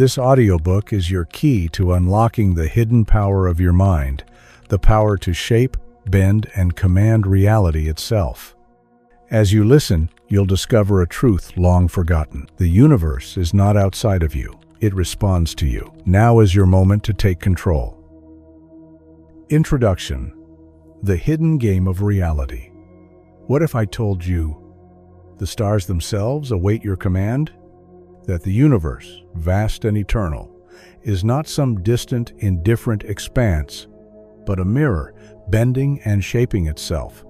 This audiobook is your key to unlocking the hidden power of your mind, the power to shape, bend, and command reality itself. As you listen, you'll discover a truth long forgotten. The universe is not outside of you. It responds to you. Now is your moment to take control. Introduction: The hidden game of reality. What if I told you the stars themselves await your command? That the universe, vast and eternal, is not some distant, indifferent expanse, but a mirror bending and shaping itself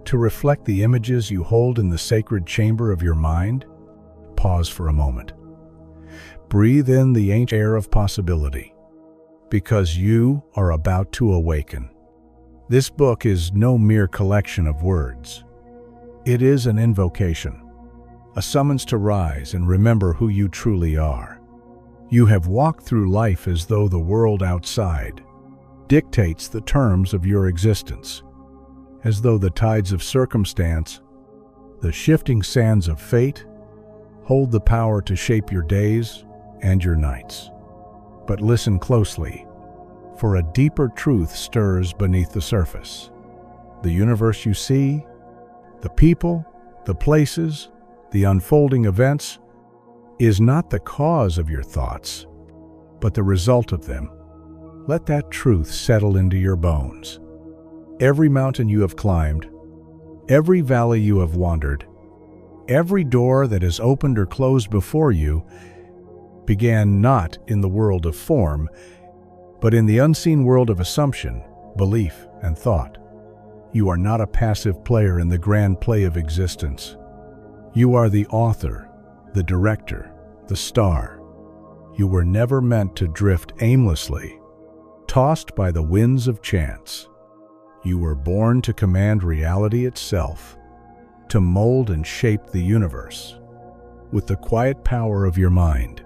to reflect the images you hold in the sacred chamber of your mind? Pause for a moment. Breathe in the ancient air of possibility, because you are about to awaken. This book is no mere collection of words. It is an invocation, a summons to rise and remember who you truly are. You have walked through life as though the world outside dictates the terms of your existence, as though the tides of circumstance, the shifting sands of fate, hold the power to shape your days and your nights. But listen closely, for a deeper truth stirs beneath the surface. The universe you see, the people, the places, the unfolding events, is not the cause of your thoughts, but the result of them. Let that truth settle into your bones. Every mountain you have climbed, every valley you have wandered, every door that is opened or closed before you began not in the world of form, but in the unseen world of assumption, belief, and thought. You are not a passive player in the grand play of existence. You are the author, the director, the star. You were never meant to drift aimlessly, tossed by the winds of chance. You were born to command reality itself, to mold and shape the universe with the quiet power of your mind.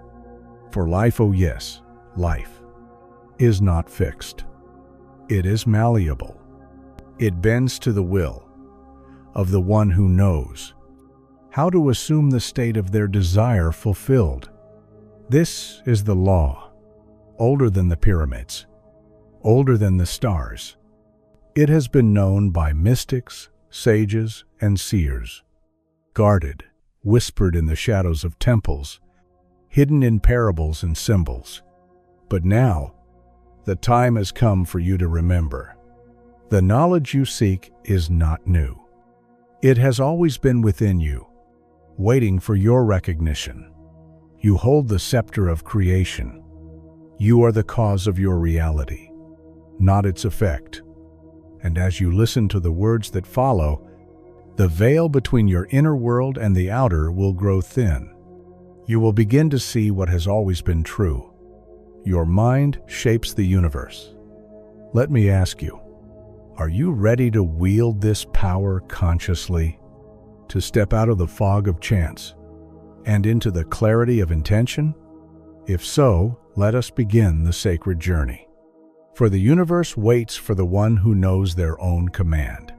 For life, oh yes, life is not fixed. It is malleable. It bends to the will of the one who knows how to assume the state of their desire fulfilled. This is the law, older than the pyramids, older than the stars. It has been known by mystics, sages, and seers, guarded, whispered in the shadows of temples, hidden in parables and symbols. But now, the time has come for you to remember. The knowledge you seek is not new. It has always been within you, waiting for your recognition. You hold the scepter of creation. You are the cause of your reality, not its effect. And as you listen to the words that follow, the veil between your inner world and the outer will grow thin. You will begin to see what has always been true. Your mind shapes the universe. Let me ask you, are you ready to wield this power consciously? To step out of the fog of chance and into the clarity of intention? If so, let us begin the sacred journey. For the universe waits for the one who knows their own command.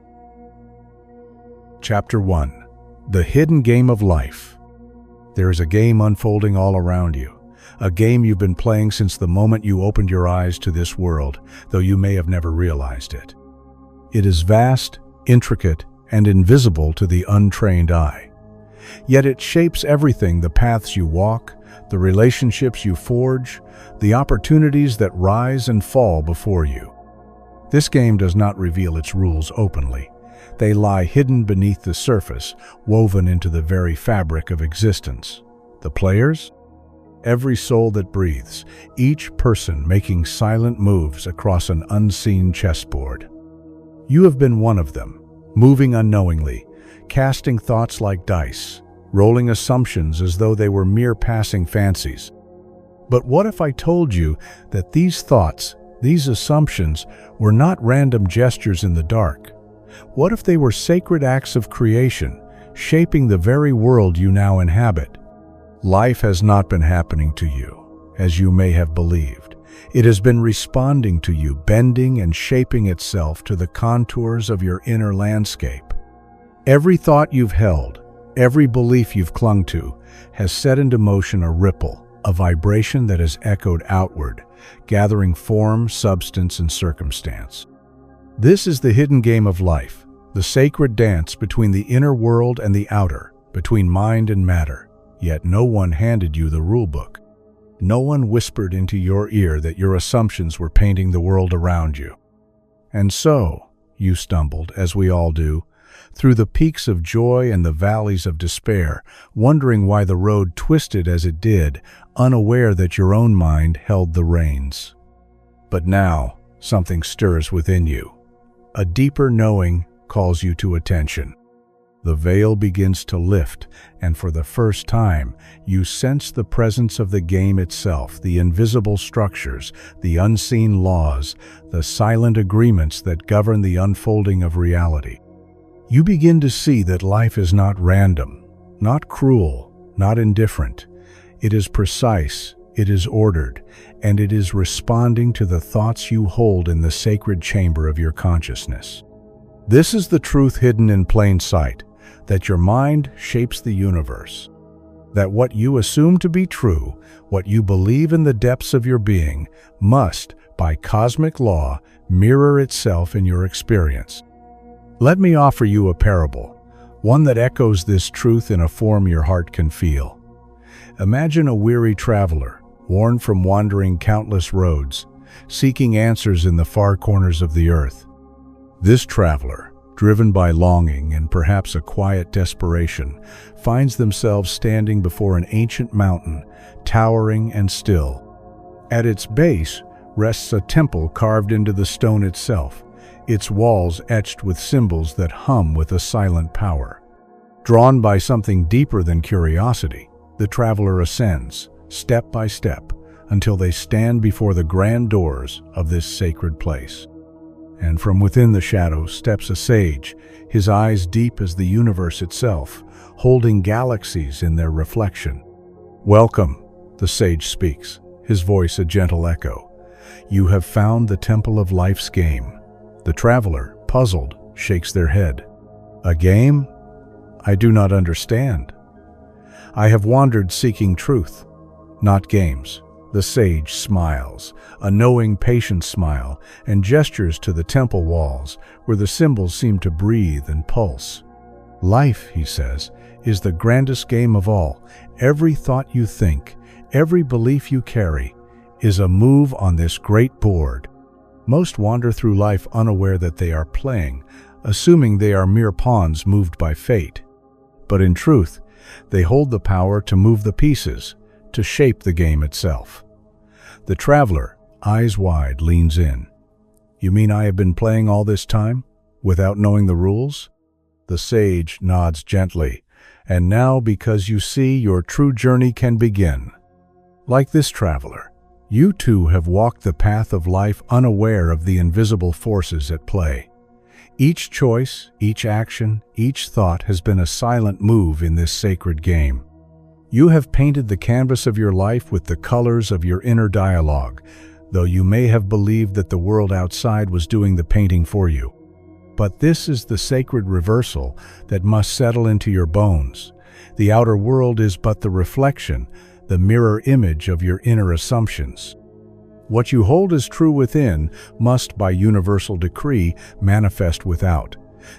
Chapter 1. The Hidden Game of Life. There is a game unfolding all around you, a game you've been playing since the moment you opened your eyes to this world, though you may have never realized it. It is vast, intricate, and invisible to the untrained eye. Yet it shapes everything: the paths you walk, the relationships you forge, the opportunities that rise and fall before you. This game does not reveal its rules openly. They lie hidden beneath the surface, woven into the very fabric of existence. The players? Every soul that breathes, each person making silent moves across an unseen chessboard. You have been one of them, moving unknowingly, casting thoughts like dice, rolling assumptions as though they were mere passing fancies. But what if I told you that these thoughts, these assumptions, were not random gestures in the dark? What if they were sacred acts of creation, shaping the very world you now inhabit? Life has not been happening to you, as you may have believed. It has been responding to you, bending and shaping itself to the contours of your inner landscape. Every thought you've held, every belief you've clung to, has set into motion a ripple, a vibration that is echoed outward, gathering form, substance, and circumstance. This is the hidden game of life, the sacred dance between the inner world and the outer, between mind and matter. Yet no one handed you the rulebook. No one whispered into your ear that your assumptions were painting the world around you. And so, you stumbled, as we all do, through the peaks of joy and the valleys of despair, wondering why the road twisted as it did, unaware that your own mind held the reins. But now, something stirs within you. A deeper knowing calls you to attention. The veil begins to lift, and for the first time, you sense the presence of the game itself, the invisible structures, the unseen laws, the silent agreements that govern the unfolding of reality. You begin to see that life is not random, not cruel, not indifferent. It is precise, it is ordered, and it is responding to the thoughts you hold in the sacred chamber of your consciousness. This is the truth hidden in plain sight, that your mind shapes the universe, that what you assume to be true, what you believe in the depths of your being, must, by cosmic law, mirror itself in your experience. Let me offer you a parable, one that echoes this truth in a form your heart can feel. Imagine a weary traveler, worn from wandering countless roads, seeking answers in the far corners of the earth. This traveler, driven by longing and perhaps a quiet desperation, finds themselves standing before an ancient mountain, towering and still. At its base rests a temple carved into the stone itself, its walls etched with symbols that hum with a silent power. Drawn by something deeper than curiosity, the traveler ascends, step by step, until they stand before the grand doors of this sacred place. And from within the shadows steps a sage, his eyes deep as the universe itself, holding galaxies in their reflection. "Welcome," the sage speaks, his voice a gentle echo. "You have found the temple of life's game." The traveler, puzzled, shakes their head. "A game? I do not understand. I have wandered seeking truth, not games." The sage smiles, a knowing, patient smile, and gestures to the temple walls, where the symbols seem to breathe and pulse. "Life," he says, "is the grandest game of all. Every thought you think, every belief you carry, is a move on this great board." Most wander through life unaware that they are playing, assuming they are mere pawns moved by fate. But in truth, they hold the power to move the pieces, to shape the game itself. The traveler, eyes wide, leans in. "You mean I have been playing all this time, without knowing the rules?" The sage nods gently. "And now, because you see, your true journey can begin." Like this traveler, you too have walked the path of life unaware of the invisible forces at play. Each choice, each action, each thought has been a silent move in this sacred game. You have painted the canvas of your life with the colors of your inner dialogue, though you may have believed that the world outside was doing the painting for you. But this is the sacred reversal that must settle into your bones. The outer world is but the reflection, the mirror image of your inner assumptions. What you hold as true within must, by universal decree, manifest without.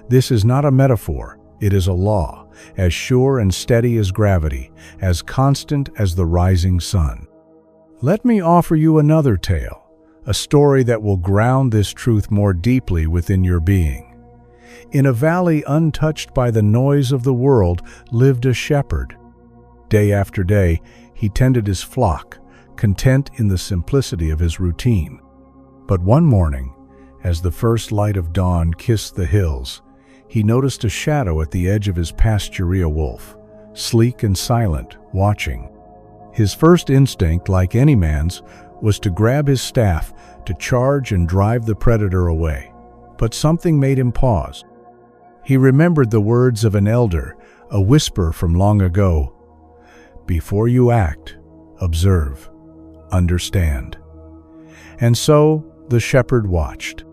This is not a metaphor, it is a law, as sure and steady as gravity, as constant as the rising sun. Let me offer you another tale, a story that will ground this truth more deeply within your being. In a valley untouched by the noise of the world lived a shepherd. Day after day, he tended his flock, content in the simplicity of his routine. But one morning, as the first light of dawn kissed the hills, he noticed a shadow at the edge of his pasturia wolf, sleek and silent, watching. His first instinct, like any man's, was to grab his staff, to charge and drive the predator away. But something made him pause. He remembered the words of an elder, a whisper from long ago. "Before you act, observe, understand." And so the shepherd watched.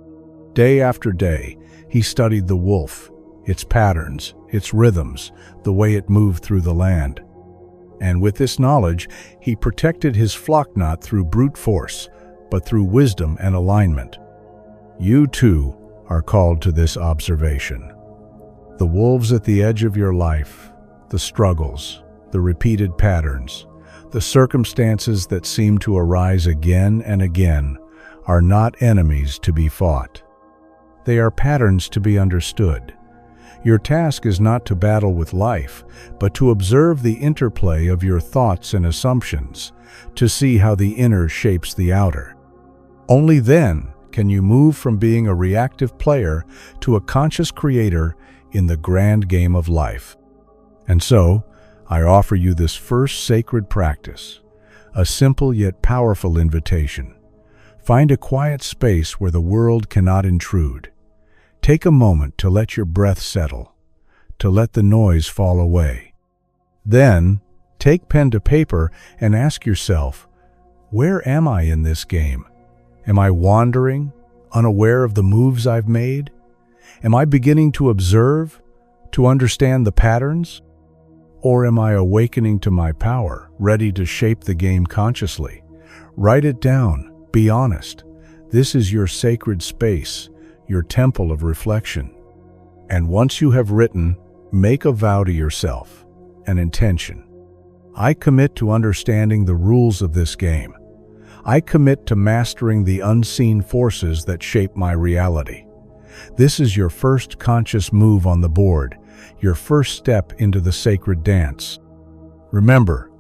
Day after day, he studied the wolf, its patterns, its rhythms, the way it moved through the land. And with this knowledge, he protected his flock not through brute force, but through wisdom and alignment. You, too, are called to this observation. The wolves at the edge of your life, the struggles, the repeated patterns, the circumstances that seem to arise again and again, are not enemies to be fought. They are patterns to be understood. Your task is not to battle with life, but to observe the interplay of your thoughts and assumptions, to see how the inner shapes the outer. Only then can you move from being a reactive player to a conscious creator in the grand game of life. And so, I offer you this first sacred practice, a simple yet powerful invitation. Find a quiet space where the world cannot intrude. Take a moment to let your breath settle, to let the noise fall away. Then, take pen to paper and ask yourself, where am I in this game? Am I wandering, unaware of the moves I've made? Am I beginning to observe, to understand the patterns? Or am I awakening to my power, ready to shape the game consciously? Write it down. Be honest. This is your sacred space, your temple of reflection. And once you have written, make a vow to yourself, an intention. I commit to understanding the rules of this game. I commit to mastering the unseen forces that shape my reality. This is your first conscious move on the board, your first step into the sacred dance. Remember,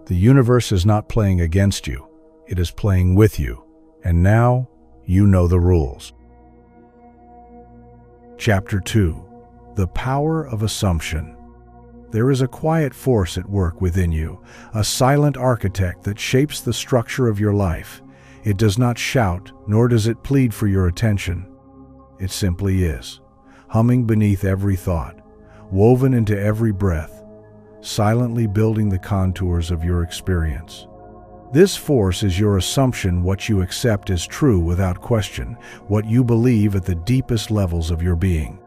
the universe is not playing against you, it is playing with you, and now you know the rules. Chapter 2. The Power of Assumption. There is a quiet force at work within you, a silent architect that shapes the structure of your life. It does not shout, nor does it plead for your attention. It simply is, humming beneath every thought, woven into every breath, silently building the contours of your experience. This force is your assumption, what you accept as true without question, what you believe at the deepest levels of your being.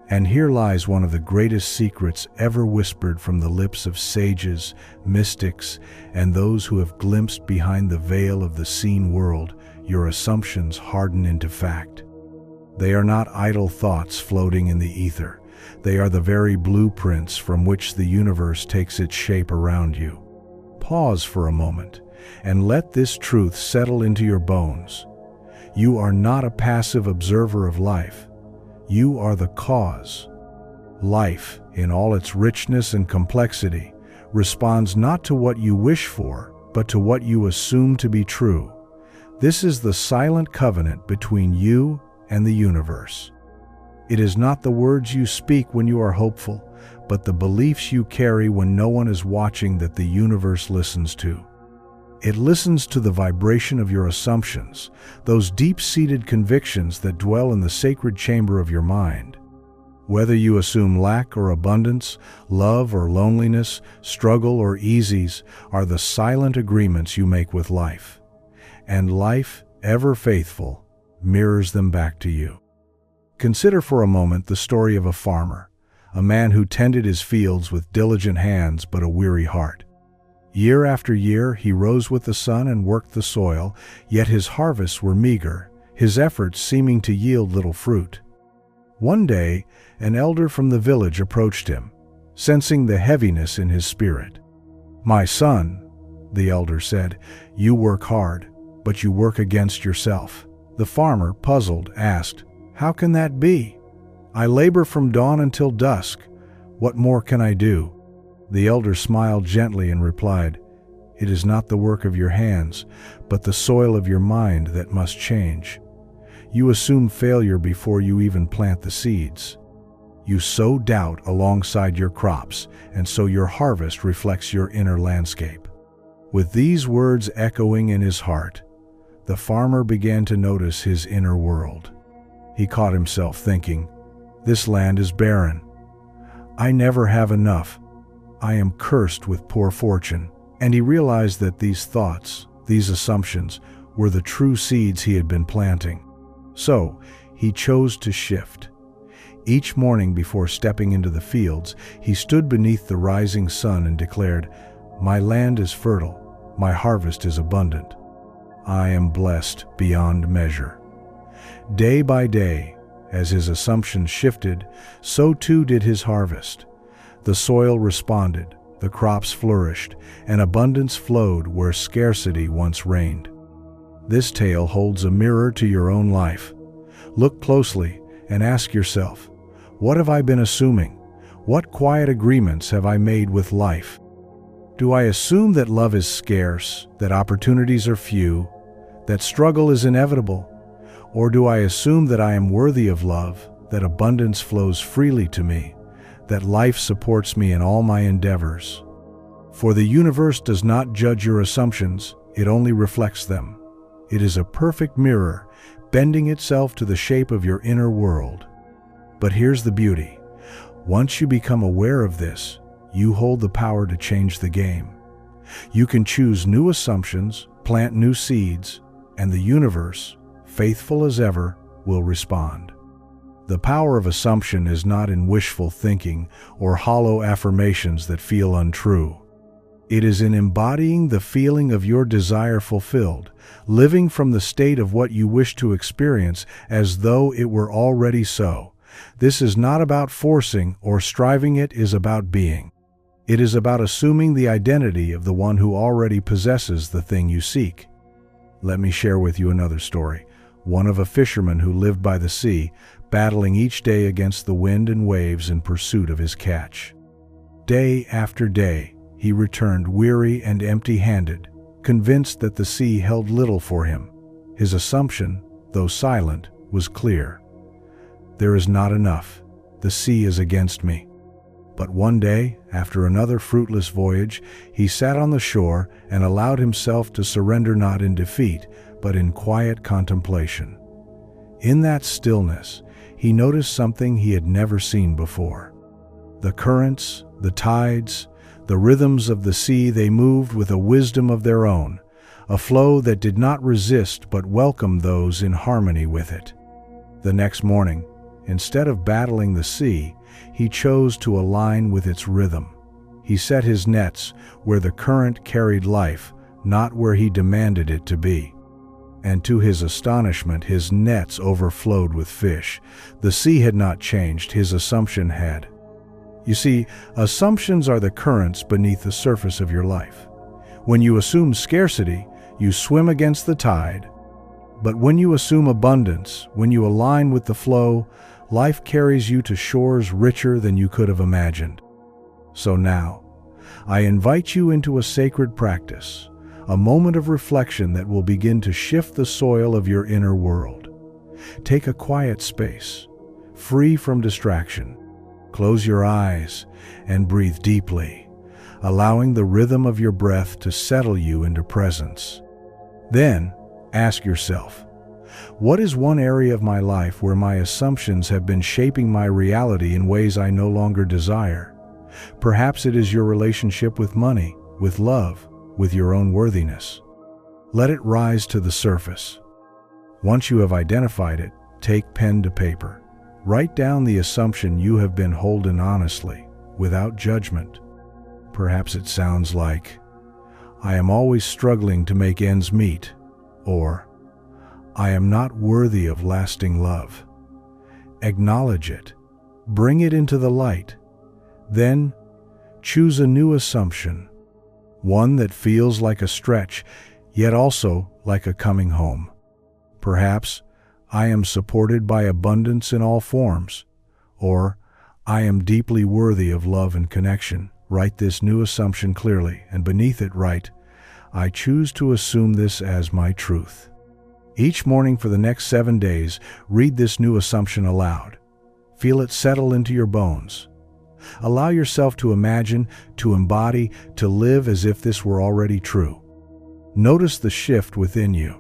And here lies one of the greatest secrets ever whispered from the lips of sages, mystics, and those who have glimpsed behind the veil of the seen world. Your assumptions harden into fact. They are not idle thoughts floating in the ether. They are the very blueprints from which the universe takes its shape around you. Pause for a moment and let this truth settle into your bones. You are not a passive observer of life. You are the cause. Life, in all its richness and complexity, responds not to what you wish for, but to what you assume to be true. This is the silent covenant between you and the universe. It is not the words you speak when you are hopeful, but the beliefs you carry when no one is watching that the universe listens to. It listens to the vibration of your assumptions, those deep-seated convictions that dwell in the sacred chamber of your mind. Whether you assume lack or abundance, love or loneliness, struggle or ease, are the silent agreements you make with life. And life, ever faithful, mirrors them back to you. Consider for a moment the story of a farmer, a man who tended his fields with diligent hands but a weary heart. Year after year, he rose with the sun and worked the soil, yet his harvests were meager, his efforts seeming to yield little fruit. One day, an elder from the village approached him, sensing the heaviness in his spirit. "My son," the elder said, "you work hard, but you work against yourself." The farmer, puzzled, asked, "How can that be? I labor from dawn until dusk. What more can I do?" The elder smiled gently and replied, "It is not the work of your hands, but the soil of your mind that must change. You assume failure before you even plant the seeds. You sow doubt alongside your crops, and so your harvest reflects your inner landscape." With these words echoing in his heart, the farmer began to notice his inner world. He caught himself thinking, "This land is barren. I never have enough. I am cursed with poor fortune." And he realized that these thoughts, these assumptions, were the true seeds he had been planting. So, he chose to shift. Each morning before stepping into the fields, he stood beneath the rising sun and declared, My land is fertile. My harvest is abundant. I am blessed beyond measure. Day by day, as his assumptions shifted, so too did his harvest. The soil responded, the crops flourished, and abundance flowed where scarcity once reigned. This tale holds a mirror to your own life. Look closely and ask yourself, what have I been assuming? What quiet agreements have I made with life? Do I assume that love is scarce, that opportunities are few, that struggle is inevitable? Or do I assume that I am worthy of love, that abundance flows freely to me, that life supports me in all my endeavors? For the universe does not judge your assumptions, it only reflects them. It is a perfect mirror, bending itself to the shape of your inner world. But here's the beauty. Once you become aware of this, you hold the power to change the game. You can choose new assumptions, plant new seeds, and the universe, faithful as ever, will respond. The power of assumption is not in wishful thinking or hollow affirmations that feel untrue. It is in embodying the feeling of your desire fulfilled, living from the state of what you wish to experience as though it were already so. This is not about forcing or striving, it is about being. It is about assuming the identity of the one who already possesses the thing you seek. Let me share with you another story, one of a fisherman who lived by the sea, battling each day against the wind and waves in pursuit of his catch. Day after day, he returned weary and empty-handed, convinced that the sea held little for him. His assumption, though silent, was clear. There is not enough. The sea is against me. But one day, after another fruitless voyage, he sat on the shore and allowed himself to surrender not in defeat, but in quiet contemplation. In that stillness, he noticed something he had never seen before. The currents, the tides, the rhythms of the sea, they moved with a wisdom of their own, a flow that did not resist but welcomed those in harmony with it. The next morning, instead of battling the sea, he chose to align with its rhythm. He set his nets where the current carried life, not where he demanded it to be. And to his astonishment, his nets overflowed with fish. The sea had not changed, his assumption had. You see, assumptions are the currents beneath the surface of your life. When you assume scarcity, you swim against the tide. But when you assume abundance, when you align with the flow, life carries you to shores richer than you could have imagined. So now, I invite you into a sacred practice, a moment of reflection that will begin to shift the soil of your inner world. Take a quiet space, free from distraction. Close your eyes and breathe deeply, allowing the rhythm of your breath to settle you into presence. Then, ask yourself, what is one area of my life where my assumptions have been shaping my reality in ways I no longer desire? Perhaps it is your relationship with money, with love, with your own worthiness. Let it rise to the surface. Once you have identified it, take pen to paper. Write down the assumption you have been holding honestly, without judgment. Perhaps it sounds like, I am always struggling to make ends meet, or I am not worthy of lasting love. Acknowledge it. Bring it into the light. Then, choose a new assumption, one that feels like a stretch, yet also like a coming home. Perhaps, I am supported by abundance in all forms, or I am deeply worthy of love and connection. Write this new assumption clearly, and beneath it write, I choose to assume this as my truth. Each morning for the next 7 days, read this new assumption aloud. Feel it settle into your bones. Allow yourself to imagine, to embody, to live as if this were already true. Notice the shift within you.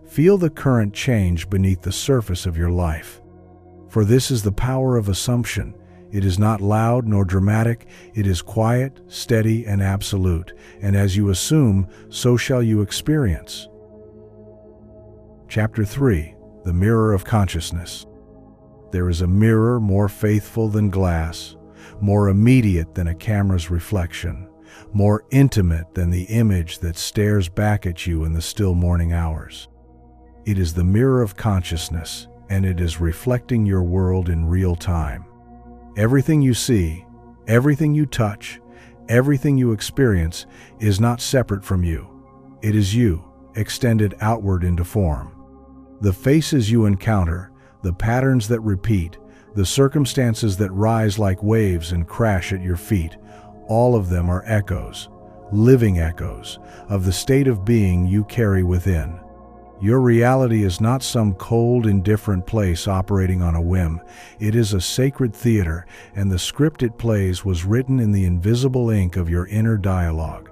Feel the current change beneath the surface of your life. For this is the power of assumption. It is not loud nor dramatic. It is quiet, steady, and absolute. And as you assume, so shall you experience. Chapter 3. The Mirror of Consciousness. There is a mirror more faithful than glass, more immediate than a camera's reflection, more intimate than the image that stares back at you in the still morning hours. It is the mirror of consciousness, and it is reflecting your world in real time. Everything you see, everything you touch, everything you experience is not separate from you. It is you, extended outward into form. The faces you encounter, the patterns that repeat, the circumstances that rise like waves and crash at your feet, all of them are echoes, living echoes, of the state of being you carry within. Your reality is not some cold, indifferent place operating on a whim. It is a sacred theater, and the script it plays was written in the invisible ink of your inner dialogue.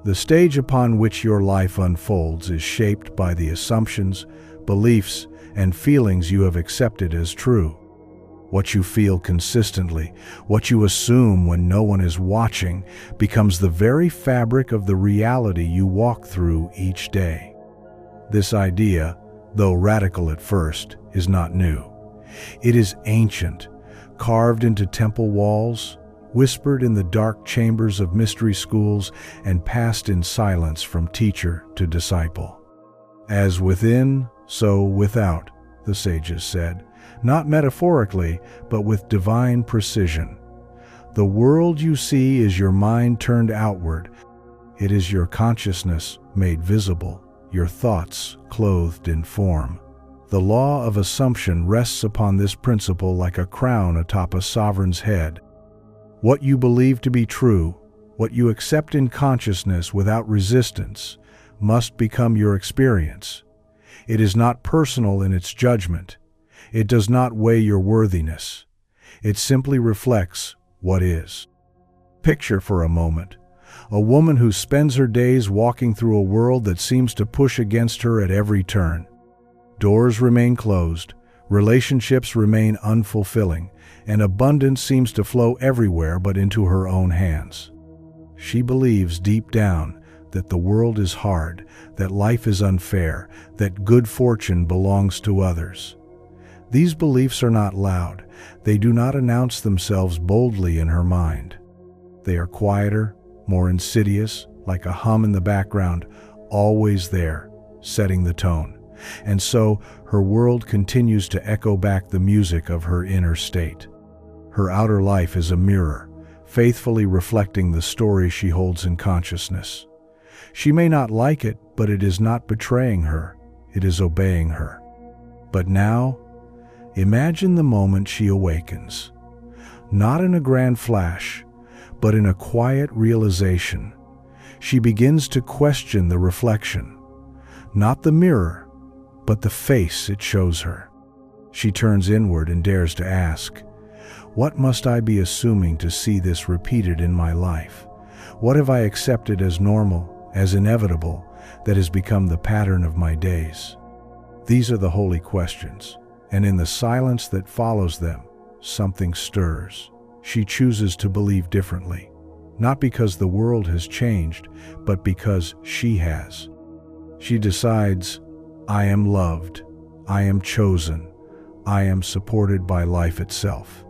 The stage upon which your life unfolds is shaped by the assumptions, beliefs, and feelings you have accepted as true. What you feel consistently, what you assume when no one is watching, becomes the very fabric of the reality you walk through each day. This idea, though radical at first, is not new. It is ancient, carved into temple walls, whispered in the dark chambers of mystery schools, and passed in silence from teacher to disciple. As within, so without, the sages said, not metaphorically, but with divine precision. The world you see is your mind turned outward. It is your consciousness made visible, your thoughts clothed in form. The law of assumption rests upon this principle like a crown atop a sovereign's head. What you believe to be true, what you accept in consciousness without resistance, must become your experience. It is not personal in its judgment. It does not weigh your worthiness. It simply reflects what is. Picture for a moment a woman who spends her days walking through a world that seems to push against her at every turn. Doors remain closed, relationships remain unfulfilling, and abundance seems to flow everywhere but into her own hands. She believes deep down that the world is hard, that life is unfair, that good fortune belongs to others. These beliefs are not loud. They do not announce themselves boldly in her mind. They are quieter, more insidious, like a hum in the background, always there, setting the tone. And so, her world continues to echo back the music of her inner state. Her outer life is a mirror, faithfully reflecting the story she holds in consciousness. She may not like it, but it is not betraying her. It is obeying her. But now, imagine the moment she awakens. Not in a grand flash, but in a quiet realization. She begins to question the reflection. Not the mirror, but the face it shows her. She turns inward and dares to ask, what must I be assuming to see this repeated in my life? What have I accepted as normal, as inevitable, that has become the pattern of my days? These are the holy questions, and in the silence that follows them, something stirs. She chooses to believe differently, not because the world has changed, but because she has. She decides, I am loved, I am chosen, I am supported by life itself.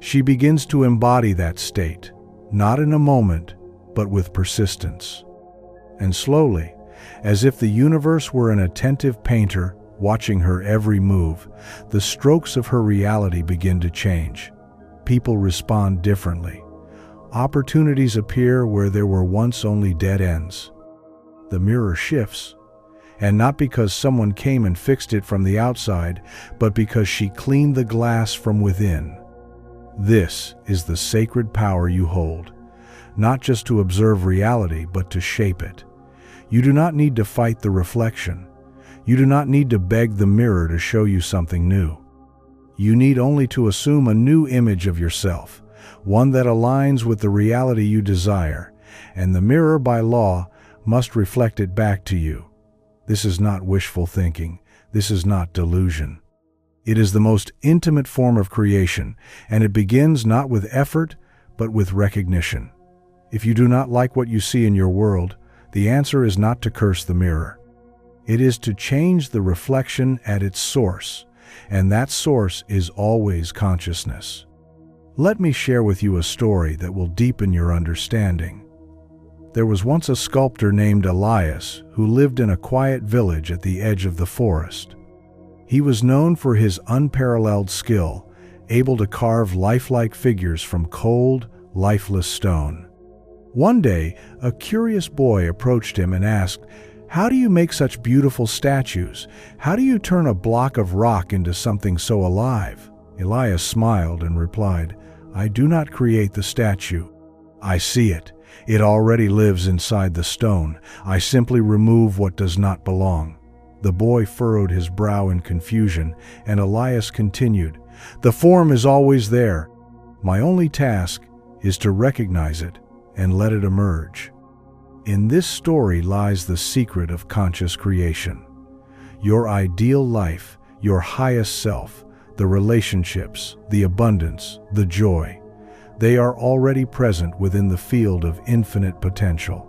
She begins to embody that state, not in a moment, but with persistence. And slowly, as if the universe were an attentive painter watching her every move, the strokes of her reality begin to change. People respond differently. Opportunities appear where there were once only dead ends. The mirror shifts, and not because someone came and fixed it from the outside, but because she cleaned the glass from within. This is the sacred power you hold, not just to observe reality, but to shape it. You do not need to fight the reflection. You do not need to beg the mirror to show you something new. You need only to assume a new image of yourself, one that aligns with the reality you desire, and the mirror, by law, must reflect it back to you. This is not wishful thinking. This is not delusion. It is the most intimate form of creation, and it begins not with effort, but with recognition. If you do not like what you see in your world, the answer is not to curse the mirror. It is to change the reflection at its source, and that source is always consciousness. Let me share with you a story that will deepen your understanding. There was once a sculptor named Elias who lived in a quiet village at the edge of the forest. He was known for his unparalleled skill, able to carve lifelike figures from cold, lifeless stone. One day, a curious boy approached him and asked, "How do you make such beautiful statues? How do you turn a block of rock into something so alive?" Elias smiled and replied, "I do not create the statue. I see it. It already lives inside the stone. I simply remove what does not belong." The boy furrowed his brow in confusion, and Elias continued, "The form is always there. My only task is to recognize it and let it emerge." In this story lies the secret of conscious creation. Your ideal life, your highest self, the relationships, the abundance, the joy, they are already present within the field of infinite potential.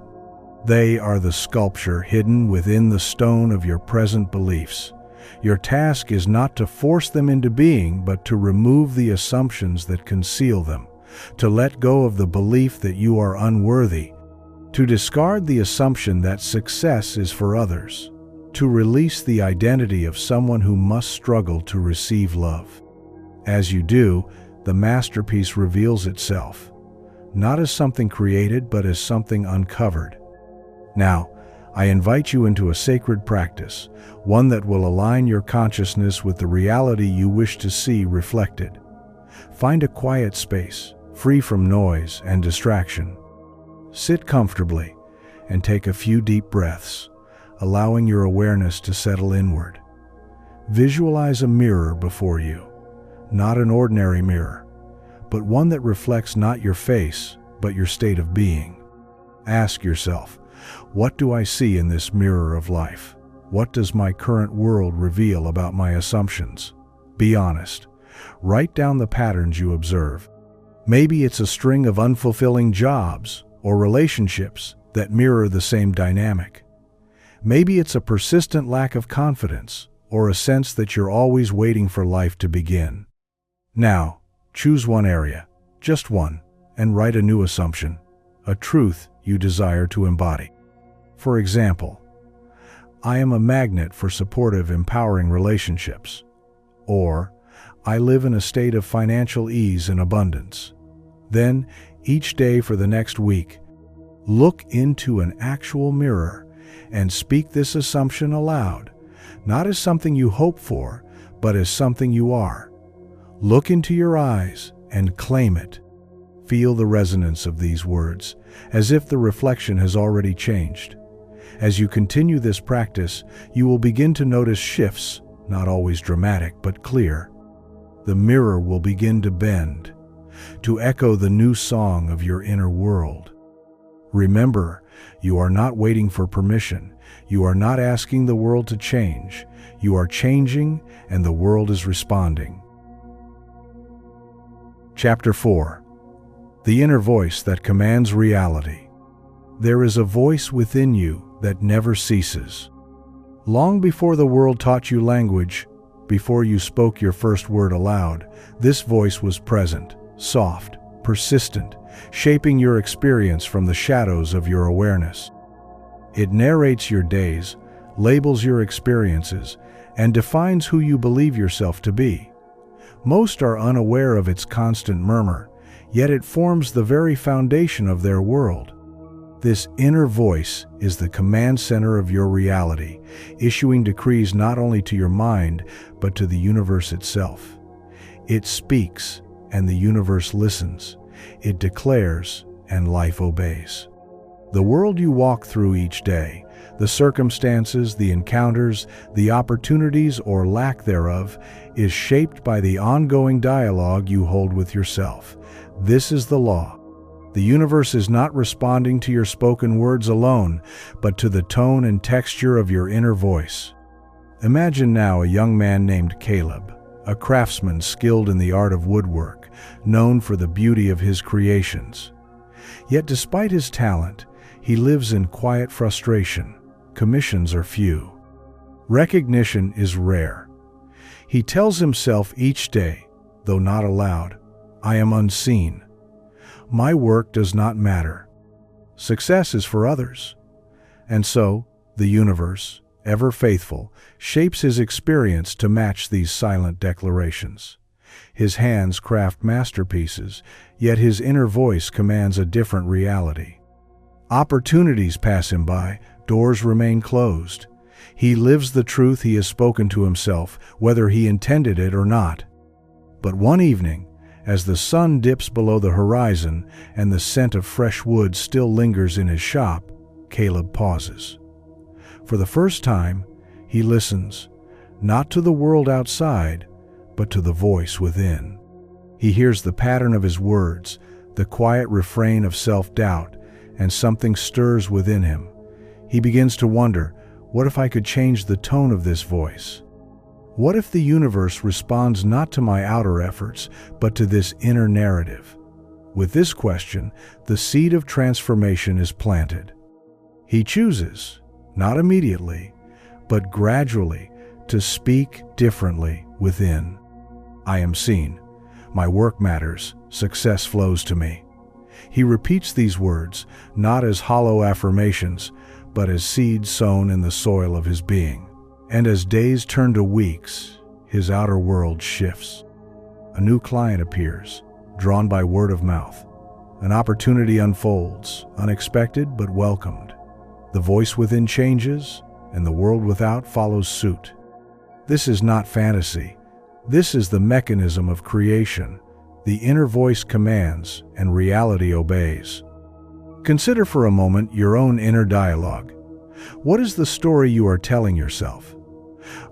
They are the sculpture hidden within the stone of your present beliefs. Your task is not to force them into being, but to remove the assumptions that conceal them, to let go of the belief that you are unworthy, to discard the assumption that success is for others, to release the identity of someone who must struggle to receive love. As you do, the masterpiece reveals itself, not as something created, but as something uncovered. Now, I invite you into a sacred practice, one that will align your consciousness with the reality you wish to see reflected. Find a quiet space, free from noise and distraction. Sit comfortably and take a few deep breaths, allowing your awareness to settle inward. Visualize a mirror before you, not an ordinary mirror, but one that reflects not your face, but your state of being. Ask yourself, what do I see in this mirror of life? What does my current world reveal about my assumptions? Be honest. Write down the patterns you observe. Maybe it's a string of unfulfilling jobs or relationships that mirror the same dynamic. Maybe it's a persistent lack of confidence or a sense that you're always waiting for life to begin. Now, choose one area, just one, and write a new assumption, a truth you desire to embody. For example, I am a magnet for supportive, empowering relationships. Or, I live in a state of financial ease and abundance. Then, each day for the next week, look into an actual mirror and speak this assumption aloud, not as something you hope for, but as something you are. Look into your eyes and claim it. Feel the resonance of these words, as if the reflection has already changed. As you continue this practice, you will begin to notice shifts, not always dramatic but clear. The mirror will begin to bend, to echo the new song of your inner world. Remember, you are not waiting for permission. You are not asking the world to change. You are changing, and the world is responding. Chapter 4. The Inner Voice That Commands Reality. There is a voice within you that never ceases. Long before the world taught you language, before you spoke your first word aloud, this voice was present, soft, persistent, shaping your experience from the shadows of your awareness. It narrates your days, labels your experiences, and defines who you believe yourself to be. Most are unaware of its constant murmur, yet it forms the very foundation of their world. This inner voice is the command center of your reality, issuing decrees not only to your mind, but to the universe itself. It speaks, and the universe listens. It declares, and life obeys. The world you walk through each day, the circumstances, the encounters, the opportunities or lack thereof, is shaped by the ongoing dialogue you hold with yourself. This is the law. The universe is not responding to your spoken words alone, but to the tone and texture of your inner voice. Imagine now a young man named Caleb, a craftsman skilled in the art of woodwork, known for the beauty of his creations. Yet despite his talent, he lives in quiet frustration. Commissions are few. Recognition is rare. He tells himself each day, though not aloud, "I am unseen. My work does not matter." Success is for others. And so, the universe, ever faithful, shapes his experience to match these silent declarations. His hands craft masterpieces, yet his inner voice commands a different reality. Opportunities pass him by, doors remain closed. He lives the truth he has spoken to himself, whether he intended it or not. But one evening, as the sun dips below the horizon and the scent of fresh wood still lingers in his shop, Caleb pauses. For the first time, he listens, not to the world outside, but to the voice within. He hears the pattern of his words, the quiet refrain of self-doubt, and something stirs within him. He begins to wonder, what if I could change the tone of this voice? What if the universe responds not to my outer efforts, but to this inner narrative? With this question, the seed of transformation is planted. He chooses, not immediately, but gradually, to speak differently within. I am seen. My work matters. Success flows to me. He repeats these words, not as hollow affirmations, but as seeds sown in the soil of his being. And as days turn to weeks, his outer world shifts. A new client appears, drawn by word of mouth. An opportunity unfolds, unexpected but welcomed. The voice within changes, and the world without follows suit. This is not fantasy. This is the mechanism of creation. The inner voice commands, and reality obeys. Consider for a moment your own inner dialogue. What is the story you are telling yourself?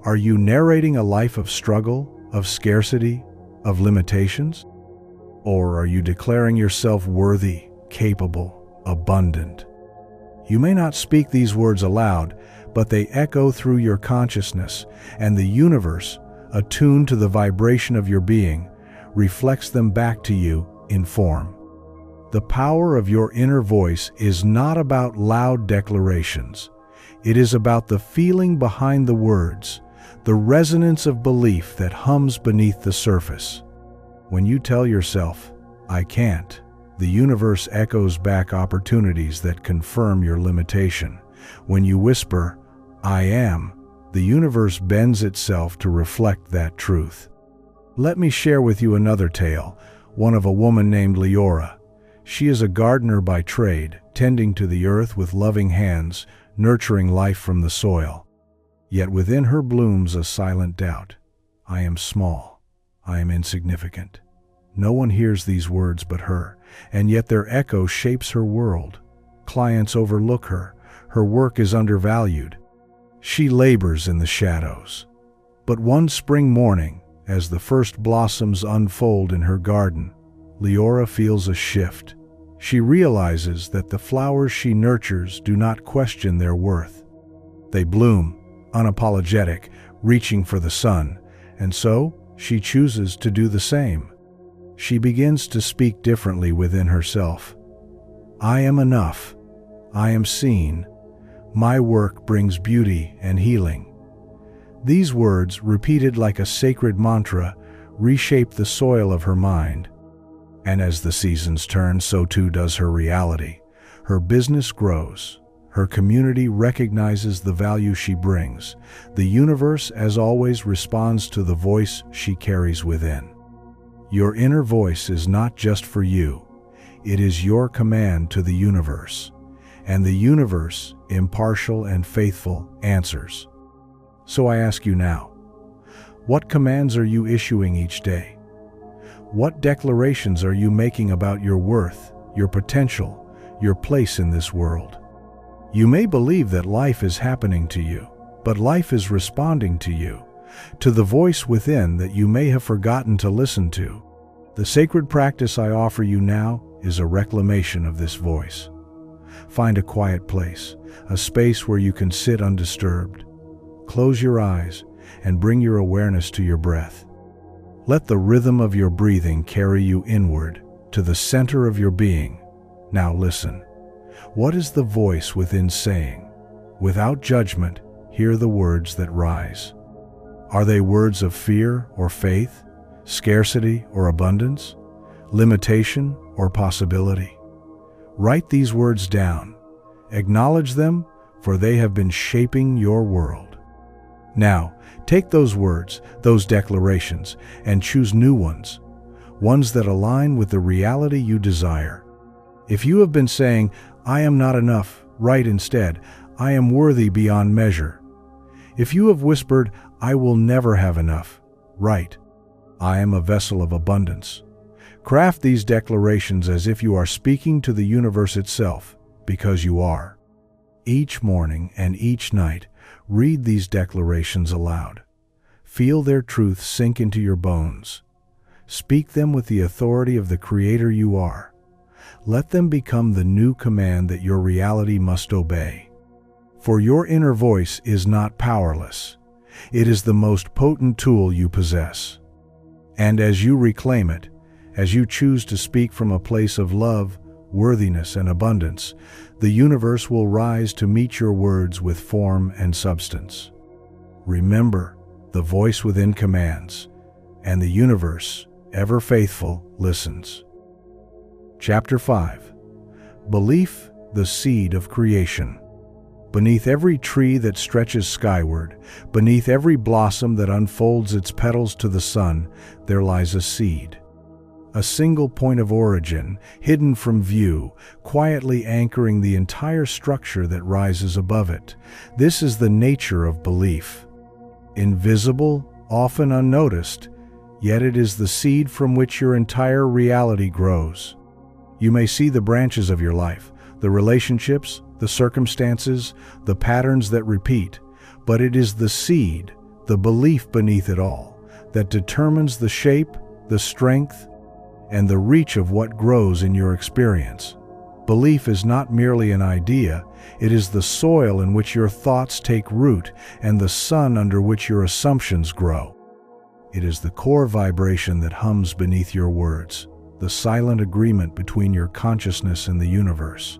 Are you narrating a life of struggle, of scarcity, of limitations? Or are you declaring yourself worthy, capable, abundant? You may not speak these words aloud, but they echo through your consciousness, and the universe, attuned to the vibration of your being, reflects them back to you in form. The power of your inner voice is not about loud declarations. It is about the feeling behind the words, the resonance of belief that hums beneath the surface. When you tell yourself, "I can't," the universe echoes back opportunities that confirm your limitation. When you whisper, "I am," the universe bends itself to reflect that truth. Let me share with you another tale, one of a woman named Leora. She is a gardener by trade, tending to the earth with loving hands, nurturing life from the soil. Yet within her blooms a silent doubt. I am small. I am insignificant. No one hears these words but her, and yet their echo shapes her world. Clients overlook her. Her work is undervalued. She labors in the shadows. But one spring morning, as the first blossoms unfold in her garden, Leora feels a shift. She realizes that the flowers she nurtures do not question their worth. They bloom, unapologetic, reaching for the sun, and so she chooses to do the same. She begins to speak differently within herself. I am enough. I am seen. My work brings beauty and healing. These words, repeated like a sacred mantra, reshape the soil of her mind. And as the seasons turn, so too does her reality. Her business grows. Her community recognizes the value she brings. The universe, as always, responds to the voice she carries within. Your inner voice is not just for you. It is your command to the universe. And the universe, impartial and faithful, answers. So I ask you now, what commands are you issuing each day? What declarations are you making about your worth, your potential, your place in this world? You may believe that life is happening to you, but life is responding to you, to the voice within that you may have forgotten to listen to. The sacred practice I offer you now is a reclamation of this voice. Find a quiet place, a space where you can sit undisturbed. Close your eyes and bring your awareness to your breath. Let the rhythm of your breathing carry you inward, to the center of your being. Now listen. What is the voice within saying? Without judgment, hear the words that rise. Are they words of fear or faith, scarcity or abundance, limitation or possibility? Write these words down. Acknowledge them, for they have been shaping your world. Now, take those words, those declarations, and choose new ones, ones that align with the reality you desire. If you have been saying, "I am not enough," write instead, "I am worthy beyond measure." If you have whispered, "I will never have enough," write, "I am a vessel of abundance." Craft these declarations as if you are speaking to the universe itself, because you are. Each morning and each night, read these declarations aloud. Feel their truth sink into your bones. Speak them with the authority of the Creator you are. Let them become the new command that your reality must obey. For your inner voice is not powerless. It is the most potent tool you possess. And as you reclaim it, as you choose to speak from a place of love, worthiness, and abundance, the universe will rise to meet your words with form and substance. Remember, the voice within commands, and the universe, ever faithful, listens. Chapter 5. Belief, the seed of creation. Beneath every tree that stretches skyward, beneath every blossom that unfolds its petals to the sun, there lies a seed. A single point of origin, hidden from view, quietly anchoring the entire structure that rises above it. This is the nature of belief. Invisible, often unnoticed, yet it is the seed from which your entire reality grows. You may see the branches of your life, the relationships, the circumstances, the patterns that repeat, but it is the seed, the belief beneath it all, that determines the shape, the strength, and the reach of what grows in your experience. Belief is not merely an idea, it is the soil in which your thoughts take root and the sun under which your assumptions grow. It is the core vibration that hums beneath your words, the silent agreement between your consciousness and the universe.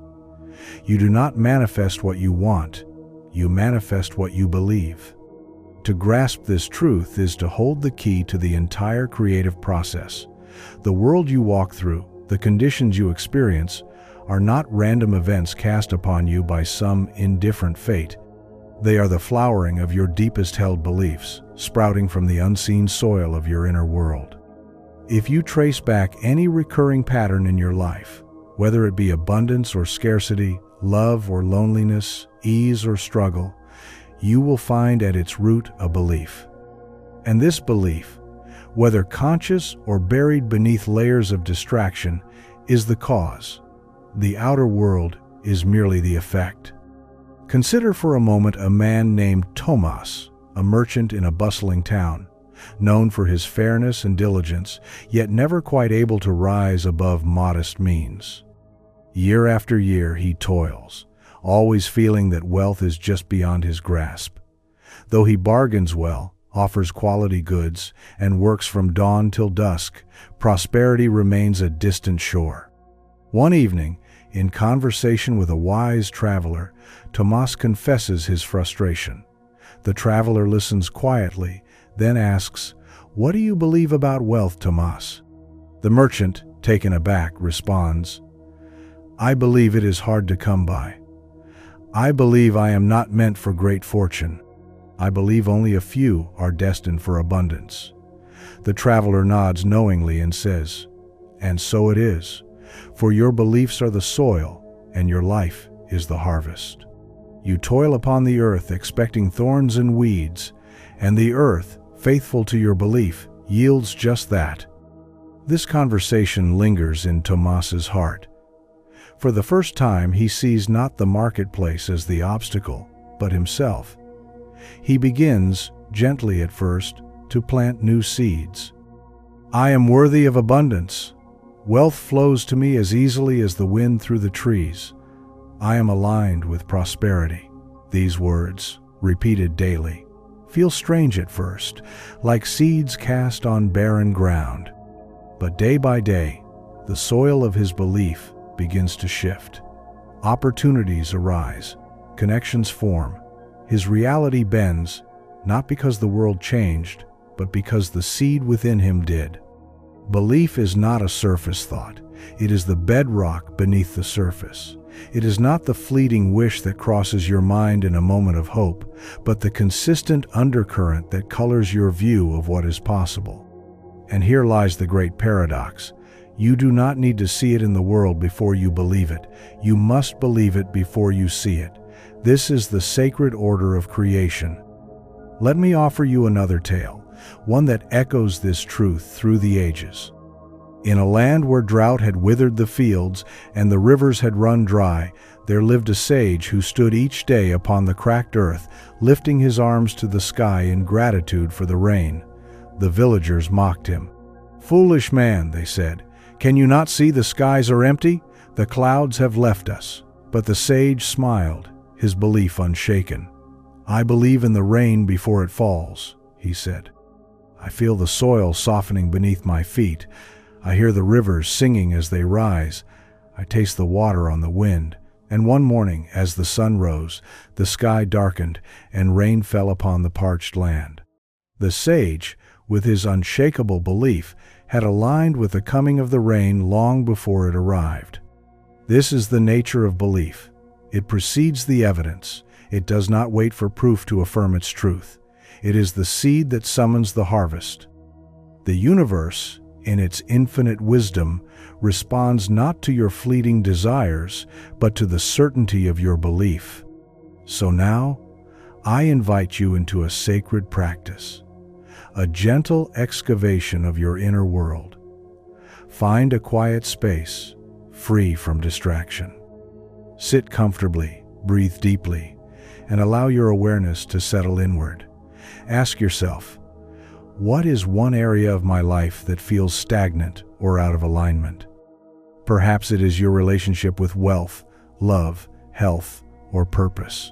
You do not manifest what you want, you manifest what you believe. To grasp this truth is to hold the key to the entire creative process. The world you walk through, the conditions you experience, are not random events cast upon you by some indifferent fate. They are the flowering of your deepest held beliefs, sprouting from the unseen soil of your inner world. If you trace back any recurring pattern in your life, whether it be abundance or scarcity, love or loneliness, ease or struggle, you will find at its root a belief. And this belief, whether conscious or buried beneath layers of distraction, is the cause. The outer world is merely the effect. Consider for a moment a man named Tomas, a merchant in a bustling town, known for his fairness and diligence, yet never quite able to rise above modest means. Year after year he toils, always feeling that wealth is just beyond his grasp. Though he bargains well, offers quality goods, and works from dawn till dusk, prosperity remains a distant shore. One evening, in conversation with a wise traveler, Tomas confesses his frustration. The traveler listens quietly, then asks, "What do you believe about wealth, Tomas?" The merchant, taken aback, responds, "I believe it is hard to come by. I believe I am not meant for great fortune. I believe only a few are destined for abundance." The traveler nods knowingly and says, "And so it is, for your beliefs are the soil, and your life is the harvest. You toil upon the earth expecting thorns and weeds, and the earth, faithful to your belief, yields just that." This conversation lingers in Tomas's heart. For the first time, he sees not the marketplace as the obstacle, but himself. He begins, gently at first, to plant new seeds. "I am worthy of abundance. Wealth flows to me as easily as the wind through the trees. I am aligned with prosperity." These words, repeated daily, feel strange at first, like seeds cast on barren ground. But day by day, the soil of his belief begins to shift. Opportunities arise, connections form. His reality bends, not because the world changed, but because the seed within him did. Belief is not a surface thought. It is the bedrock beneath the surface. It is not the fleeting wish that crosses your mind in a moment of hope, but the consistent undercurrent that colors your view of what is possible. And here lies the great paradox. You do not need to see it in the world before you believe it. You must believe it before you see it. This is the sacred order of creation. Let me offer you another tale, one that echoes this truth through the ages. In a land where drought had withered the fields and the rivers had run dry, there lived a sage who stood each day upon the cracked earth, lifting his arms to the sky in gratitude for the rain. The villagers mocked him. "Foolish man," they said, "can you not see the skies are empty? The clouds have left us." But the sage smiled, his belief unshaken. "I believe in the rain before it falls," he said. "I feel the soil softening beneath my feet. I hear the rivers singing as they rise. I taste the water on the wind." And one morning, as the sun rose, the sky darkened and rain fell upon the parched land. The sage, with his unshakable belief, had aligned with the coming of the rain long before it arrived. This is the nature of belief. It precedes the evidence. It does not wait for proof to affirm its truth. It is the seed that summons the harvest. The universe, in its infinite wisdom, responds not to your fleeting desires, but to the certainty of your belief. So now, I invite you into a sacred practice, a gentle excavation of your inner world. Find a quiet space, free from distraction. Sit comfortably, breathe deeply, and allow your awareness to settle inward. Ask yourself, what is one area of my life that feels stagnant or out of alignment? Perhaps it is your relationship with wealth, love, health, or purpose.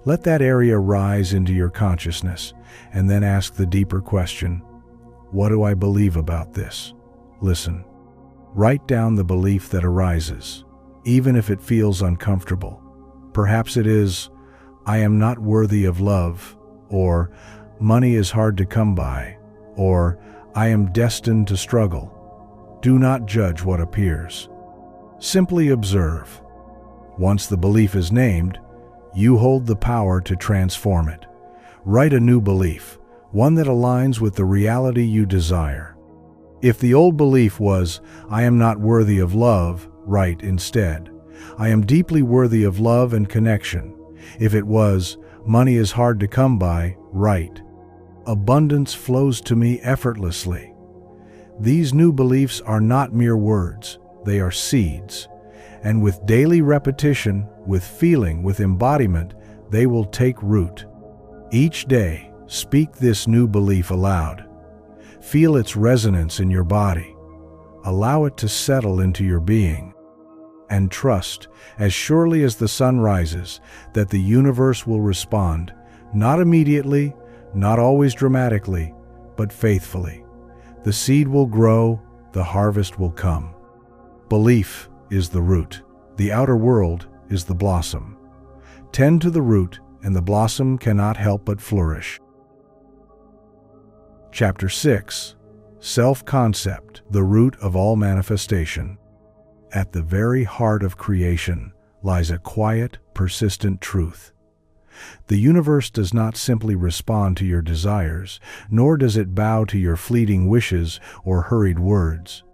Let that area rise into your consciousness, and then ask the deeper question, what do I believe about this? Listen. Write down the belief that arises, even if it feels uncomfortable. Perhaps it is, I am not worthy of love, or money is hard to come by, or I am destined to struggle. Do not judge what appears. Simply observe. Once the belief is named, you hold the power to transform it. Write a new belief, one that aligns with the reality you desire. If the old belief was, I am not worthy of love, write instead, I am deeply worthy of love and connection. If it was, money is hard to come by, write, abundance flows to me effortlessly. These new beliefs are not mere words, they are seeds. And with daily repetition, with feeling, with embodiment, they will take root. Each day, speak this new belief aloud. Feel its resonance in your body. Allow it to settle into your being. And trust, as surely as the sun rises, that the universe will respond, not immediately, not always dramatically, but faithfully. The seed will grow, the harvest will come. Belief is the root. The outer world is the blossom. Tend to the root, and the blossom cannot help but flourish. Chapter 6. Self-concept, the root of all manifestation. At the very heart of creation lies a quiet, persistent truth. The universe does not simply respond to your desires, nor does it bow to your fleeting wishes or hurried words.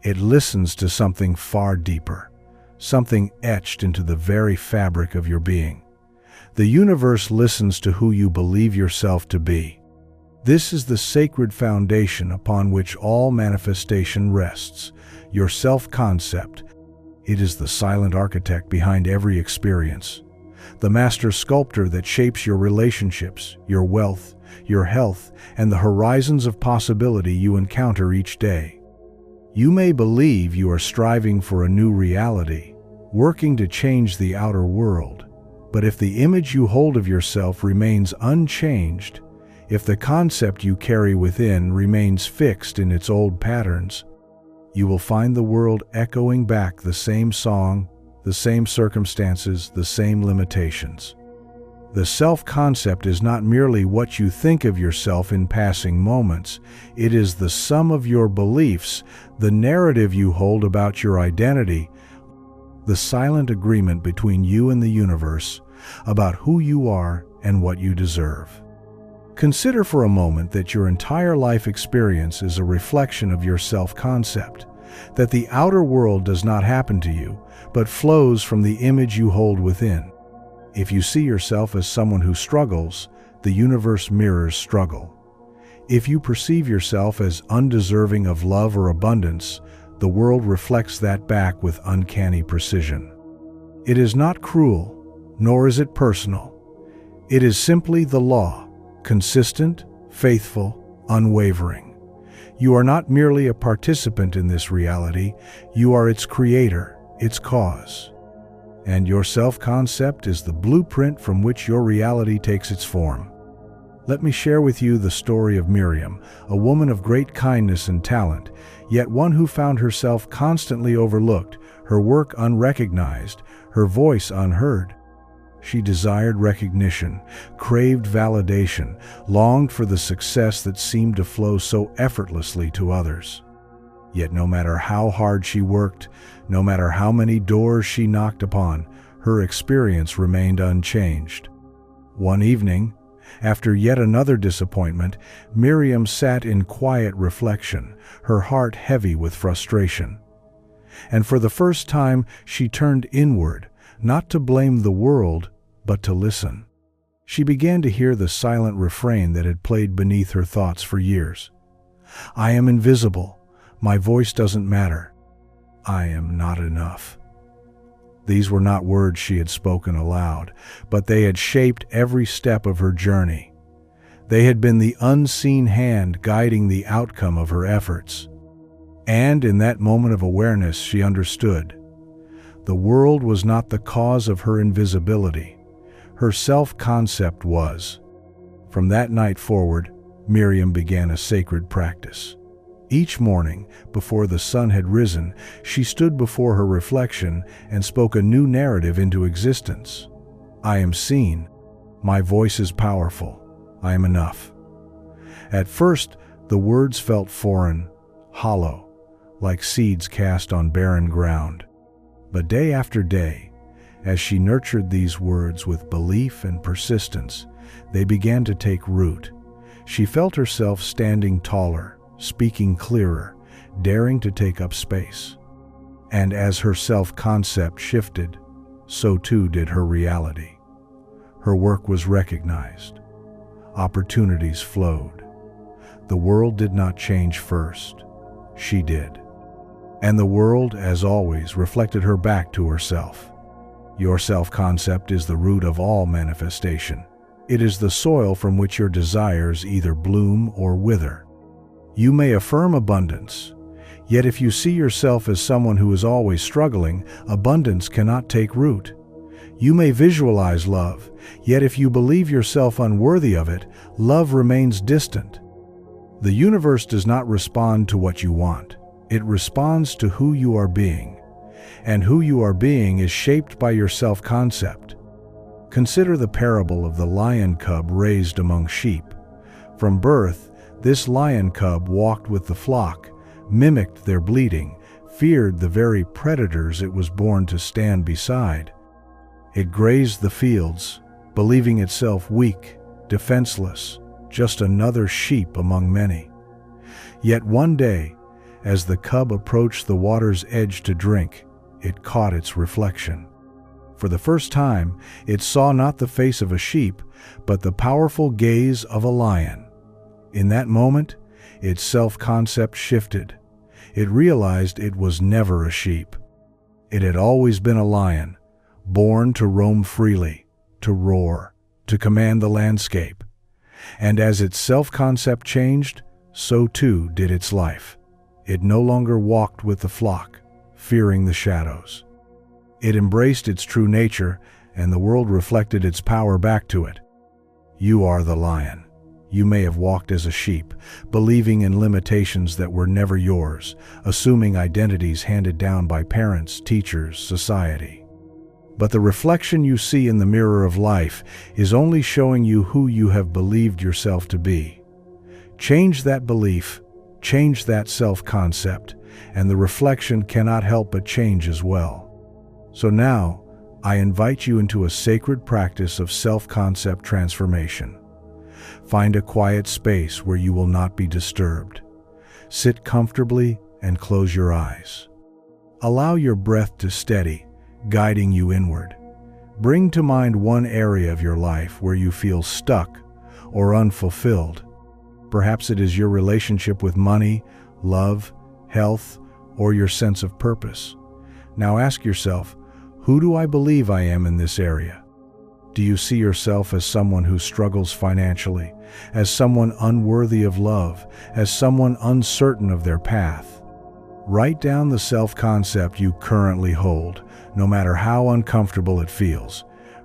It listens to something far deeper, something etched into the very fabric of your being. The universe listens to who you believe yourself to be. This is the sacred foundation upon which all manifestation rests, your self-concept. It is the silent architect behind every experience, the master sculptor that shapes your relationships, your wealth, your health, and the horizons of possibility you encounter each day. You may believe you are striving for a new reality, working to change the outer world, but if the image you hold of yourself remains unchanged, if the concept you carry within remains fixed in its old patterns, you will find the world echoing back the same song, the same circumstances, the same limitations. The self-concept is not merely what you think of yourself in passing moments. It is the sum of your beliefs, the narrative you hold about your identity, the silent agreement between you and the universe about who you are and what you deserve. Consider for a moment that your entire life experience is a reflection of your self-concept, that the outer world does not happen to you, but flows from the image you hold within. If you see yourself as someone who struggles, the universe mirrors struggle. If you perceive yourself as undeserving of love or abundance, the world reflects that back with uncanny precision. It is not cruel, nor is it personal. It is simply the law, consistent, faithful, unwavering. You are not merely a participant in this reality, you are its creator, its cause. And your self-concept is the blueprint from which your reality takes its form. Let me share with you the story of Miriam, a woman of great kindness and talent, yet one who found herself constantly overlooked, her work unrecognized, her voice unheard. She desired recognition, craved validation, longed for the success that seemed to flow so effortlessly to others. Yet no matter how hard she worked, no matter how many doors she knocked upon, her experience remained unchanged. One evening, after yet another disappointment, Miriam sat in quiet reflection, her heart heavy with frustration. And for the first time, she turned inward, not to blame the world, but to listen. She began to hear the silent refrain that had played beneath her thoughts for years. "I am invisible. My voice doesn't matter. I am not enough." These were not words she had spoken aloud, but they had shaped every step of her journey. They had been the unseen hand guiding the outcome of her efforts. And in that moment of awareness, she understood. The world was not the cause of her invisibility. Her self-concept was. From that night forward, Miriam began a sacred practice. Each morning, before the sun had risen, she stood before her reflection and spoke a new narrative into existence. "I am seen. My voice is powerful. I am enough." At first, the words felt foreign, hollow, like seeds cast on barren ground. But day after day, as she nurtured these words with belief and persistence, they began to take root. She felt herself standing taller, speaking clearer, daring to take up space. And as her self-concept shifted, so too did her reality. Her work was recognized. Opportunities flowed. The world did not change first. She did. And the world, as always, reflected her back to herself. Your self-concept is the root of all manifestation. It is the soil from which your desires either bloom or wither. You may affirm abundance, yet if you see yourself as someone who is always struggling, abundance cannot take root. You may visualize love, yet if you believe yourself unworthy of it, love remains distant. The universe does not respond to what you want. It responds to who you are being. And who you are being is shaped by your self-concept. Consider the parable of the lion cub raised among sheep. From birth, this lion cub walked with the flock, mimicked their bleating, feared the very predators it was born to stand beside. It grazed the fields, believing itself weak, defenseless, just another sheep among many. Yet one day, as the cub approached the water's edge to drink, it caught its reflection. For the first time, it saw not the face of a sheep, but the powerful gaze of a lion. In that moment, its self-concept shifted. It realized it was never a sheep. It had always been a lion, born to roam freely, to roar, to command the landscape. And as its self-concept changed, so too did its life. It no longer walked with the flock, fearing the shadows. It embraced its true nature, and the world reflected its power back to it. You are the lion. You may have walked as a sheep, believing in limitations that were never yours, assuming identities handed down by parents, teachers, society. But the reflection you see in the mirror of life is only showing you who you have believed yourself to be. Change that belief, change that self-concept, and the reflection cannot help but change as well. So now, I invite you into a sacred practice of self-concept transformation. Find a quiet space where you will not be disturbed. Sit comfortably and close your eyes. Allow your breath to steady, guiding you inward. Bring to mind one area of your life where you feel stuck or unfulfilled. Perhaps it is your relationship with money, love, health, or your sense of purpose. Now ask yourself, who do I believe I am in this area? Do you see yourself as someone who struggles financially, as someone unworthy of love, as someone uncertain of their path? Write down the self-concept you currently hold, no matter how uncomfortable it feels.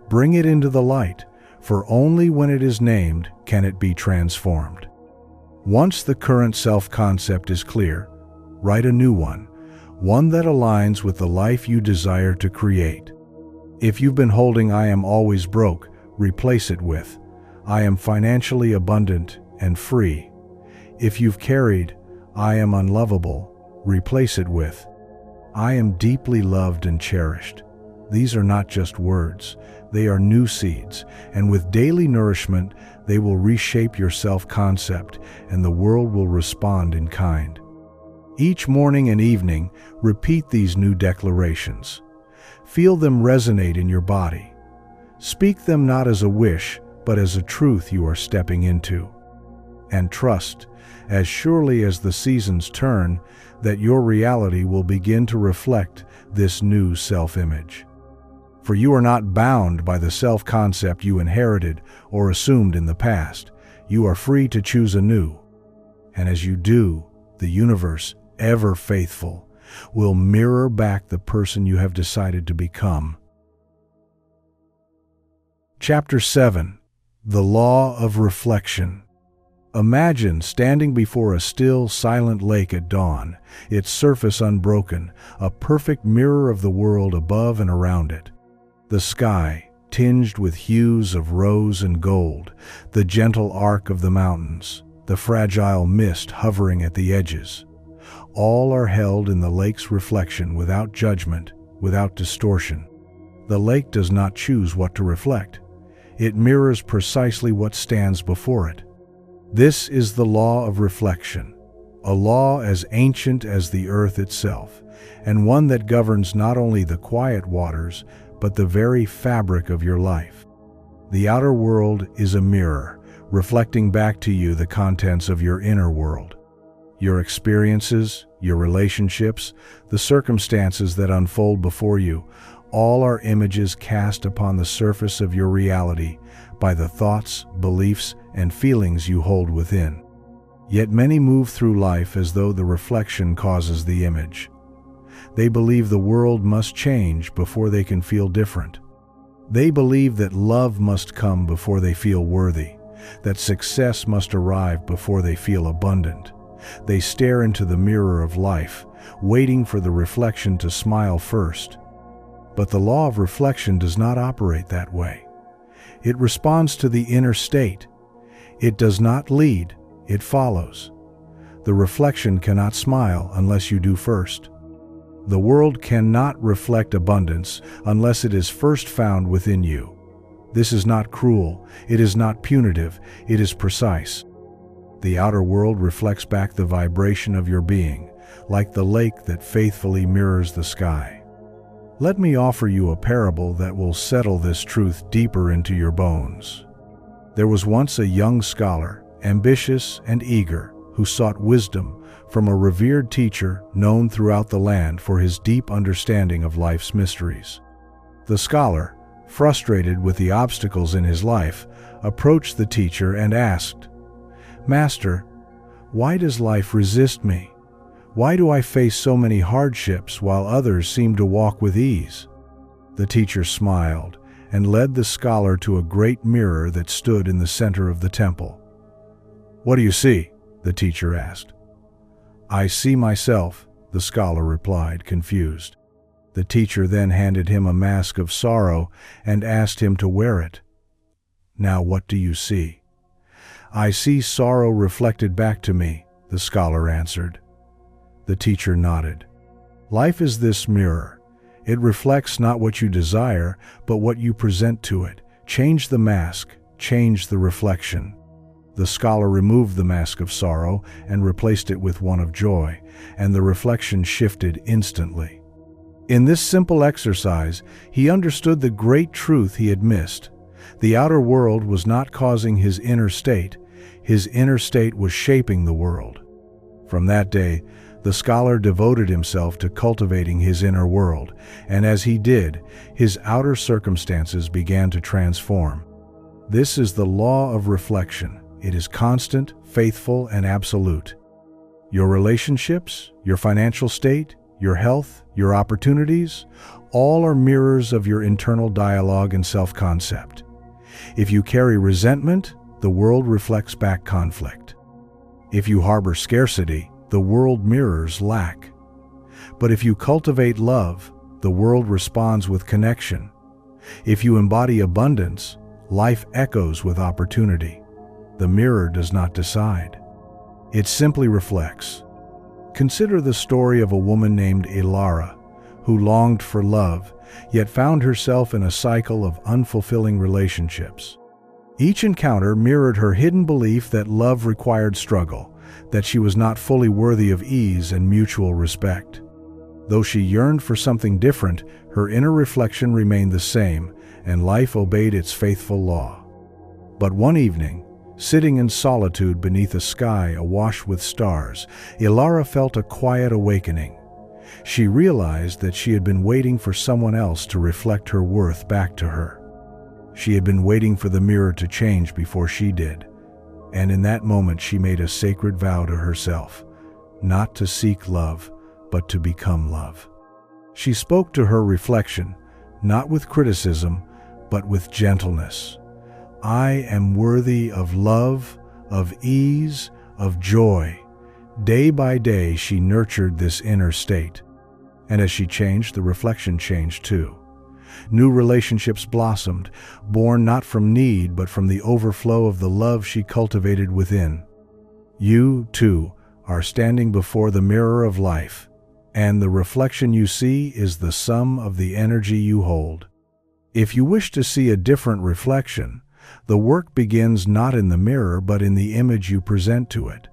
Bring it into the light, for only when it is named can it be transformed. Once the current self-concept is clear, write a new one that aligns with the life you desire to create. If you've been holding "I am always broke," replace it with "I am financially abundant and free." If you've carried "I am unlovable," replace it with "I am deeply loved and cherished." These are not just words, they are new seeds, and with daily nourishment, they will reshape your self-concept, and the world will respond in kind. Each morning and evening, repeat these new declarations. Feel them resonate in your body. Speak them not as a wish, but as a truth you are stepping into. And trust, as surely as the seasons turn, that your reality will begin to reflect this new self-image. For you are not bound by the self-concept you inherited or assumed in the past. You are free to choose anew. And as you do, the universe, ever faithful, will mirror back the person you have decided to become. Chapter 7. The Law of Reflection. Imagine standing before a still, silent lake at dawn, its surface unbroken, a perfect mirror of the world above and around it. The sky, tinged with hues of rose and gold, the gentle arc of the mountains, the fragile mist hovering at the edges. All are held in the lake's reflection without judgment, without distortion. The lake does not choose what to reflect. It mirrors precisely what stands before it. This is the law of reflection, a law as ancient as the earth itself, and one that governs not only the quiet waters, but the very fabric of your life. The outer world is a mirror, reflecting back to you the contents of your inner world. Your experiences, your relationships, the circumstances that unfold before you, all are images cast upon the surface of your reality by the thoughts, beliefs, and feelings you hold within. Yet many move through life as though the reflection causes the image. They believe the world must change before they can feel different. They believe that love must come before they feel worthy, that success must arrive before they feel abundant. They stare into the mirror of life, waiting for the reflection to smile first. But the law of reflection does not operate that way. It responds to the inner state. It does not lead, it follows. The reflection cannot smile unless you do first. The world cannot reflect abundance unless it is first found within you. This is not cruel, it is not punitive, it is precise. The outer world reflects back the vibration of your being, like the lake that faithfully mirrors the sky. Let me offer you a parable that will settle this truth deeper into your bones. There was once a young scholar, ambitious and eager, who sought wisdom from a revered teacher known throughout the land for his deep understanding of life's mysteries. The scholar, frustrated with the obstacles in his life, approached the teacher and asked, "Master, why does life resist me? Why do I face so many hardships while others seem to walk with ease?" The teacher smiled and led the scholar to a great mirror that stood in the center of the temple. "What do you see?" the teacher asked. "I see myself," the scholar replied, confused. The teacher then handed him a mask of sorrow and asked him to wear it. "Now what do you see?" "I see sorrow reflected back to me," the scholar answered. The teacher nodded. "Life is this mirror. It reflects not what you desire, but what you present to it. Change the mask, change the reflection." The scholar removed the mask of sorrow and replaced it with one of joy, and the reflection shifted instantly. In this simple exercise, he understood the great truth he had missed. The outer world was not causing his inner state was shaping the world. From that day, the scholar devoted himself to cultivating his inner world, and as he did, his outer circumstances began to transform. This is the law of reflection. It is constant, faithful, and absolute. Your relationships, your financial state, your health, your opportunities, all are mirrors of your internal dialogue and self-concept. If you carry resentment, the world reflects back conflict. If you harbor scarcity, the world mirrors lack. But if you cultivate love, the world responds with connection. If you embody abundance, life echoes with opportunity. The mirror does not decide. It simply reflects. Consider the story of a woman named Elara, who longed for love, yet found herself in a cycle of unfulfilling relationships. Each encounter mirrored her hidden belief that love required struggle, that she was not fully worthy of ease and mutual respect. Though she yearned for something different, her inner reflection remained the same, and life obeyed its faithful law. But one evening, sitting in solitude beneath a sky awash with stars, Elara felt a quiet awakening. She realized that she had been waiting for someone else to reflect her worth back to her. She had been waiting for the mirror to change before she did, and in that moment she made a sacred vow to herself, not to seek love, but to become love. She spoke to her reflection, not with criticism, but with gentleness. "I am worthy of love, of ease, of joy." Day by day she nurtured this inner state, and as she changed, the reflection changed too. New relationships blossomed, born not from need but from the overflow of the love she cultivated within. You, too, are standing before the mirror of life, and the reflection you see is the sum of the energy you hold. If you wish to see a different reflection, the work begins not in the mirror but in the image you present to it.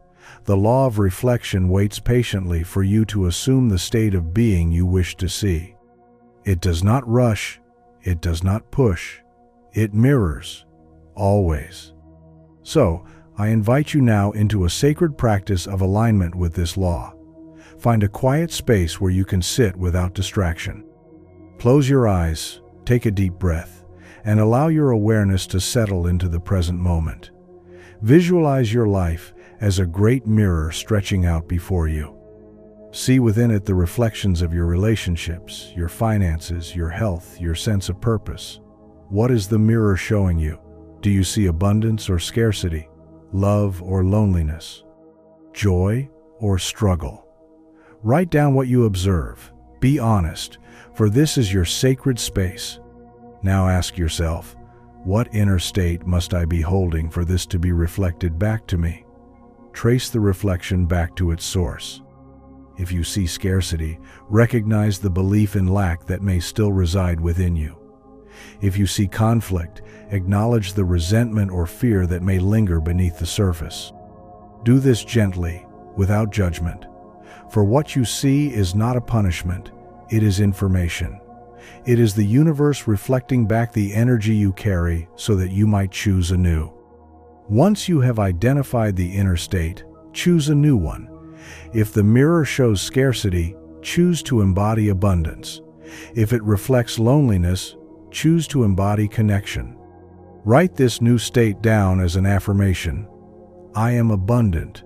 The law of reflection waits patiently for you to assume the state of being you wish to see. It does not rush, it does not push, it mirrors, always. So, I invite you now into a sacred practice of alignment with this law. Find a quiet space where you can sit without distraction. Close your eyes, take a deep breath, and allow your awareness to settle into the present moment. Visualize your life as a great mirror stretching out before you. See within it the reflections of your relationships, your finances, your health, your sense of purpose. What is the mirror showing you? Do you see abundance or scarcity, love or loneliness, joy or struggle? Write down what you observe. Be honest, for this is your sacred space. Now ask yourself, what inner state must I be holding for this to be reflected back to me? Trace the reflection back to its source. If you see scarcity, recognize the belief in lack that may still reside within you. If you see conflict, acknowledge the resentment or fear that may linger beneath the surface. Do this gently, without judgment. For what you see is not a punishment, it is information. It is the universe reflecting back the energy you carry so that you might choose anew. Once you have identified the inner state, choose a new one. If the mirror shows scarcity, choose to embody abundance. If it reflects loneliness, choose to embody connection. Write this new state down as an affirmation. I am abundant.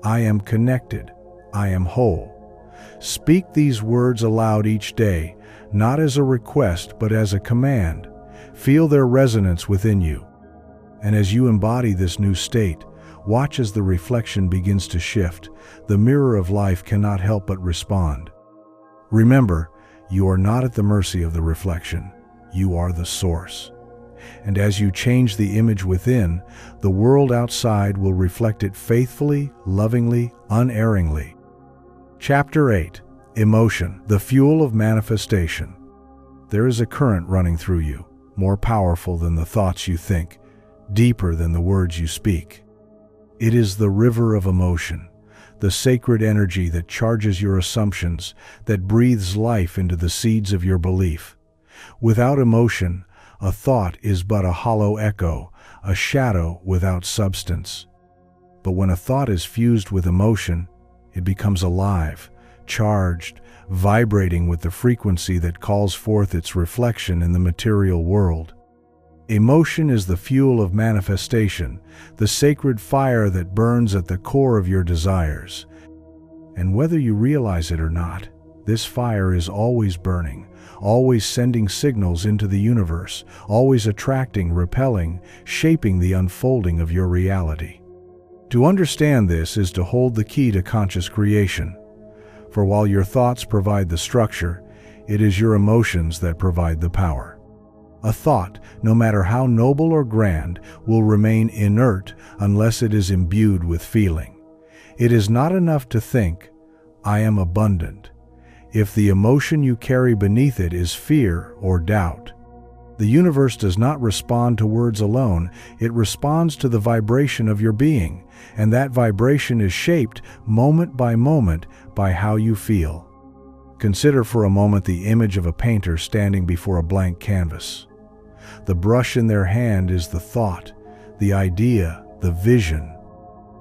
I am connected. I am whole. Speak these words aloud each day, not as a request but as a command. Feel their resonance within you. And as you embody this new state, watch as the reflection begins to shift. The mirror of life cannot help but respond. Remember, You are not at the mercy of the reflection. You are the source. And as you change the image within, the world outside will reflect it faithfully, lovingly, unerringly. Chapter 8. Emotion, the fuel of manifestation. There is a current running through you, more powerful than the thoughts you think, deeper than the words you speak. It is the river of emotion, the sacred energy that charges your assumptions, that breathes life into the seeds of your belief. Without emotion, a thought is but a hollow echo, a shadow without substance. But when a thought is fused with emotion, it becomes alive, charged, vibrating with the frequency that calls forth its reflection in the material world. Emotion is the fuel of manifestation, the sacred fire that burns at the core of your desires. And whether you realize it or not, this fire is always burning, always sending signals into the universe, always attracting, repelling, shaping the unfolding of your reality. To understand this is to hold the key to conscious creation. For while your thoughts provide the structure, it is your emotions that provide the power. A thought, no matter how noble or grand, will remain inert unless it is imbued with feeling. It is not enough to think, "I am abundant," if the emotion you carry beneath it is fear or doubt. The universe does not respond to words alone, it responds to the vibration of your being, and that vibration is shaped moment by how you feel. Consider for a moment the image of a painter standing before a blank canvas. The brush in their hand is the thought, the idea, the vision.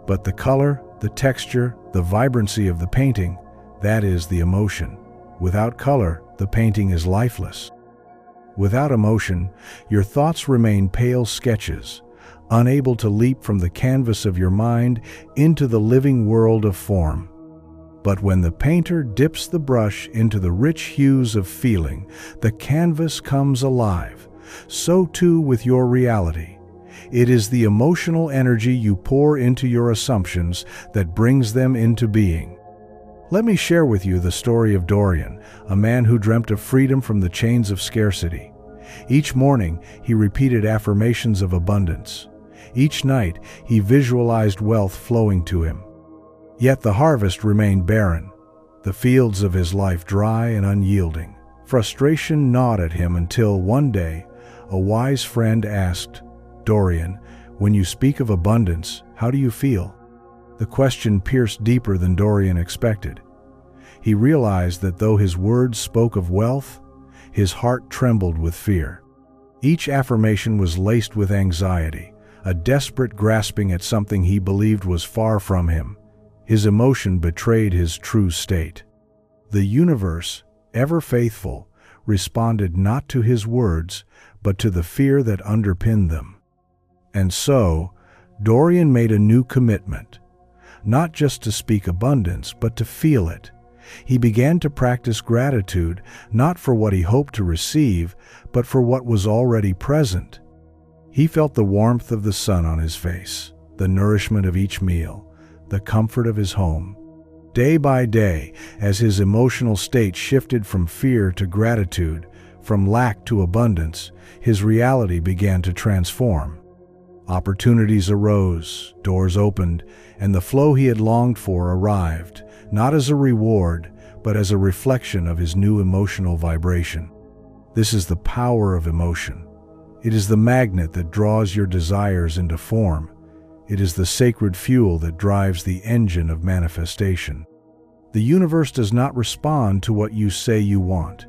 But the color, the texture, the vibrancy of the painting, that is the emotion. Without color, the painting is lifeless. Without emotion, your thoughts remain pale sketches, unable to leap from the canvas of your mind into the living world of form. But when the painter dips the brush into the rich hues of feeling, the canvas comes alive. So too with your reality. It is the emotional energy you pour into your assumptions that brings them into being. Let me share with you the story of Dorian, a man who dreamt of freedom from the chains of scarcity. Each morning, he repeated affirmations of abundance. Each night, he visualized wealth flowing to him. Yet the harvest remained barren, the fields of his life dry and unyielding. Frustration gnawed at him until one day, a wise friend asked, "Dorian, when you speak of abundance, how do you feel?" The question pierced deeper than Dorian expected. He realized that though his words spoke of wealth, his heart trembled with fear. Each affirmation was laced with anxiety, a desperate grasping at something he believed was far from him. His emotion betrayed his true state. The universe, ever faithful, responded not to his words, but to the fear that underpinned them. And so, Dorian made a new commitment, not just to speak abundance, but to feel it. He began to practice gratitude, not for what he hoped to receive, but for what was already present. He felt the warmth of the sun on his face, the nourishment of each meal, the comfort of his home. Day by day, as his emotional state shifted from fear to gratitude, from lack to abundance, his reality began to transform. Opportunities arose, doors opened, and the flow he had longed for arrived, not as a reward, but as a reflection of his new emotional vibration. This is the power of emotion. It is the magnet that draws your desires into form. It is the sacred fuel that drives the engine of manifestation. The universe does not respond to what you say you want.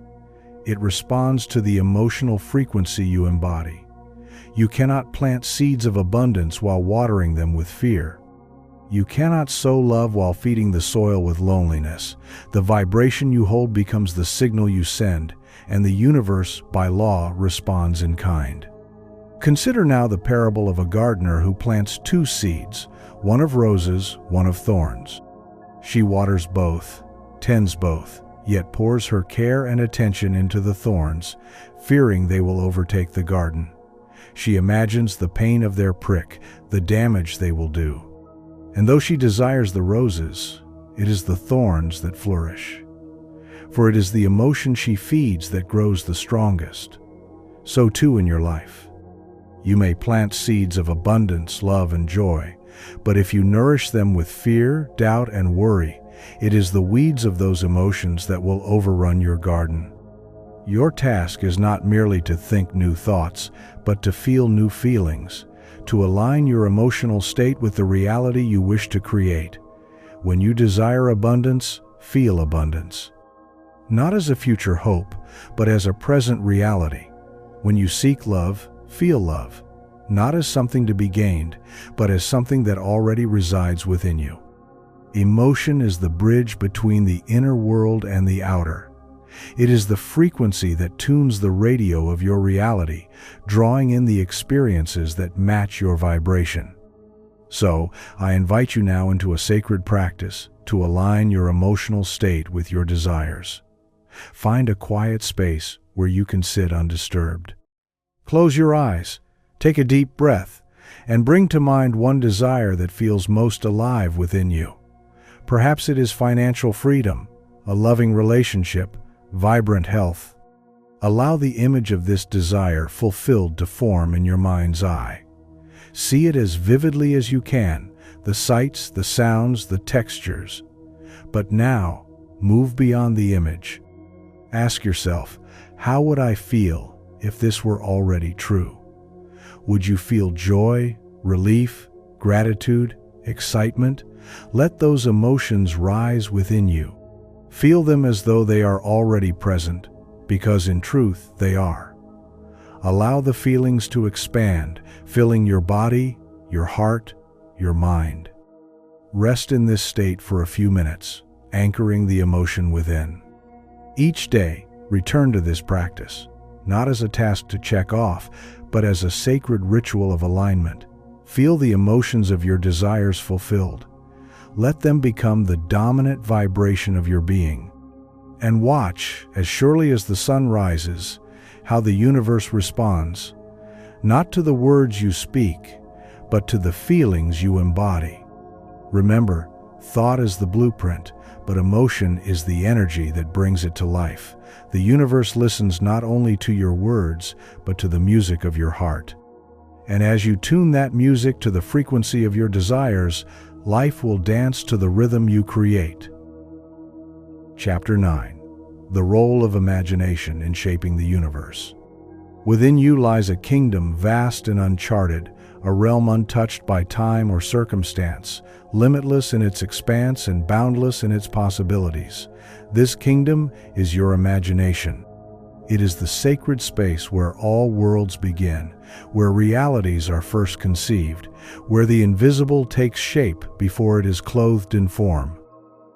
It responds to the emotional frequency you embody. You cannot plant seeds of abundance while watering them with fear. You cannot sow love while feeding the soil with loneliness. The vibration you hold becomes the signal you send, and the universe, by law, responds in kind. Consider now the parable of a gardener who plants two seeds, one of roses, one of thorns. She waters both, tends both, yet pours her care and attention into the thorns, fearing they will overtake the garden. She imagines the pain of their prick, the damage they will do. And though she desires the roses, it is the thorns that flourish. for it is the emotion she feeds that grows the strongest. So too in your life. You may plant seeds of abundance, love, and joy, but if you nourish them with fear, doubt, and worry, it is the weeds of those emotions that will overrun your garden. Your task is not merely to think new thoughts, but to feel new feelings, to align your emotional state with the reality you wish to create. When you desire abundance, feel abundance. Not as a future hope, but as a present reality. When you seek love, feel love, not as something to be gained, but as something that already resides within you. Emotion is the bridge between the inner world and the outer. It is the frequency that tunes the radio of your reality, drawing in the experiences that match your vibration. So, I invite you now into a sacred practice to align your emotional state with your desires. Find a quiet space where you can sit undisturbed. Close your eyes, take a deep breath, and bring to mind one desire that feels most alive within you. Perhaps it is financial freedom, a loving relationship, vibrant health. Allow the image of this desire fulfilled to form in your mind's eye. See it as vividly as you can, the sights, the sounds, the textures. But now, move beyond the image. Ask yourself, how would I feel if this were already true? Would you feel joy, relief, gratitude, excitement? Let those emotions rise within you. Feel them as though they are already present, because in truth they are. Allow the feelings to expand, filling your body, your heart, your mind. Rest in this state for a few minutes, anchoring the emotion within. Each day, return to this practice, not as a task to check off, but as a sacred ritual of alignment. Feel the emotions of your desires fulfilled. Let them become the dominant vibration of your being. And watch, as surely as the sun rises, how the universe responds, not to the words you speak, but to the feelings you embody. Remember, thought is the blueprint, but emotion is the energy that brings it to life. The universe listens not only to your words, but to the music of your heart. And as you tune that music to the frequency of your desires, life will dance to the rhythm you create. Chapter 9. The Role of Imagination in Shaping the Universe. Within you lies a kingdom vast and uncharted, a realm untouched by time or circumstance, limitless in its expanse and boundless in its possibilities. This kingdom is your imagination. It is the sacred space where all worlds begin, where realities are first conceived, where the invisible takes shape before it is clothed in form.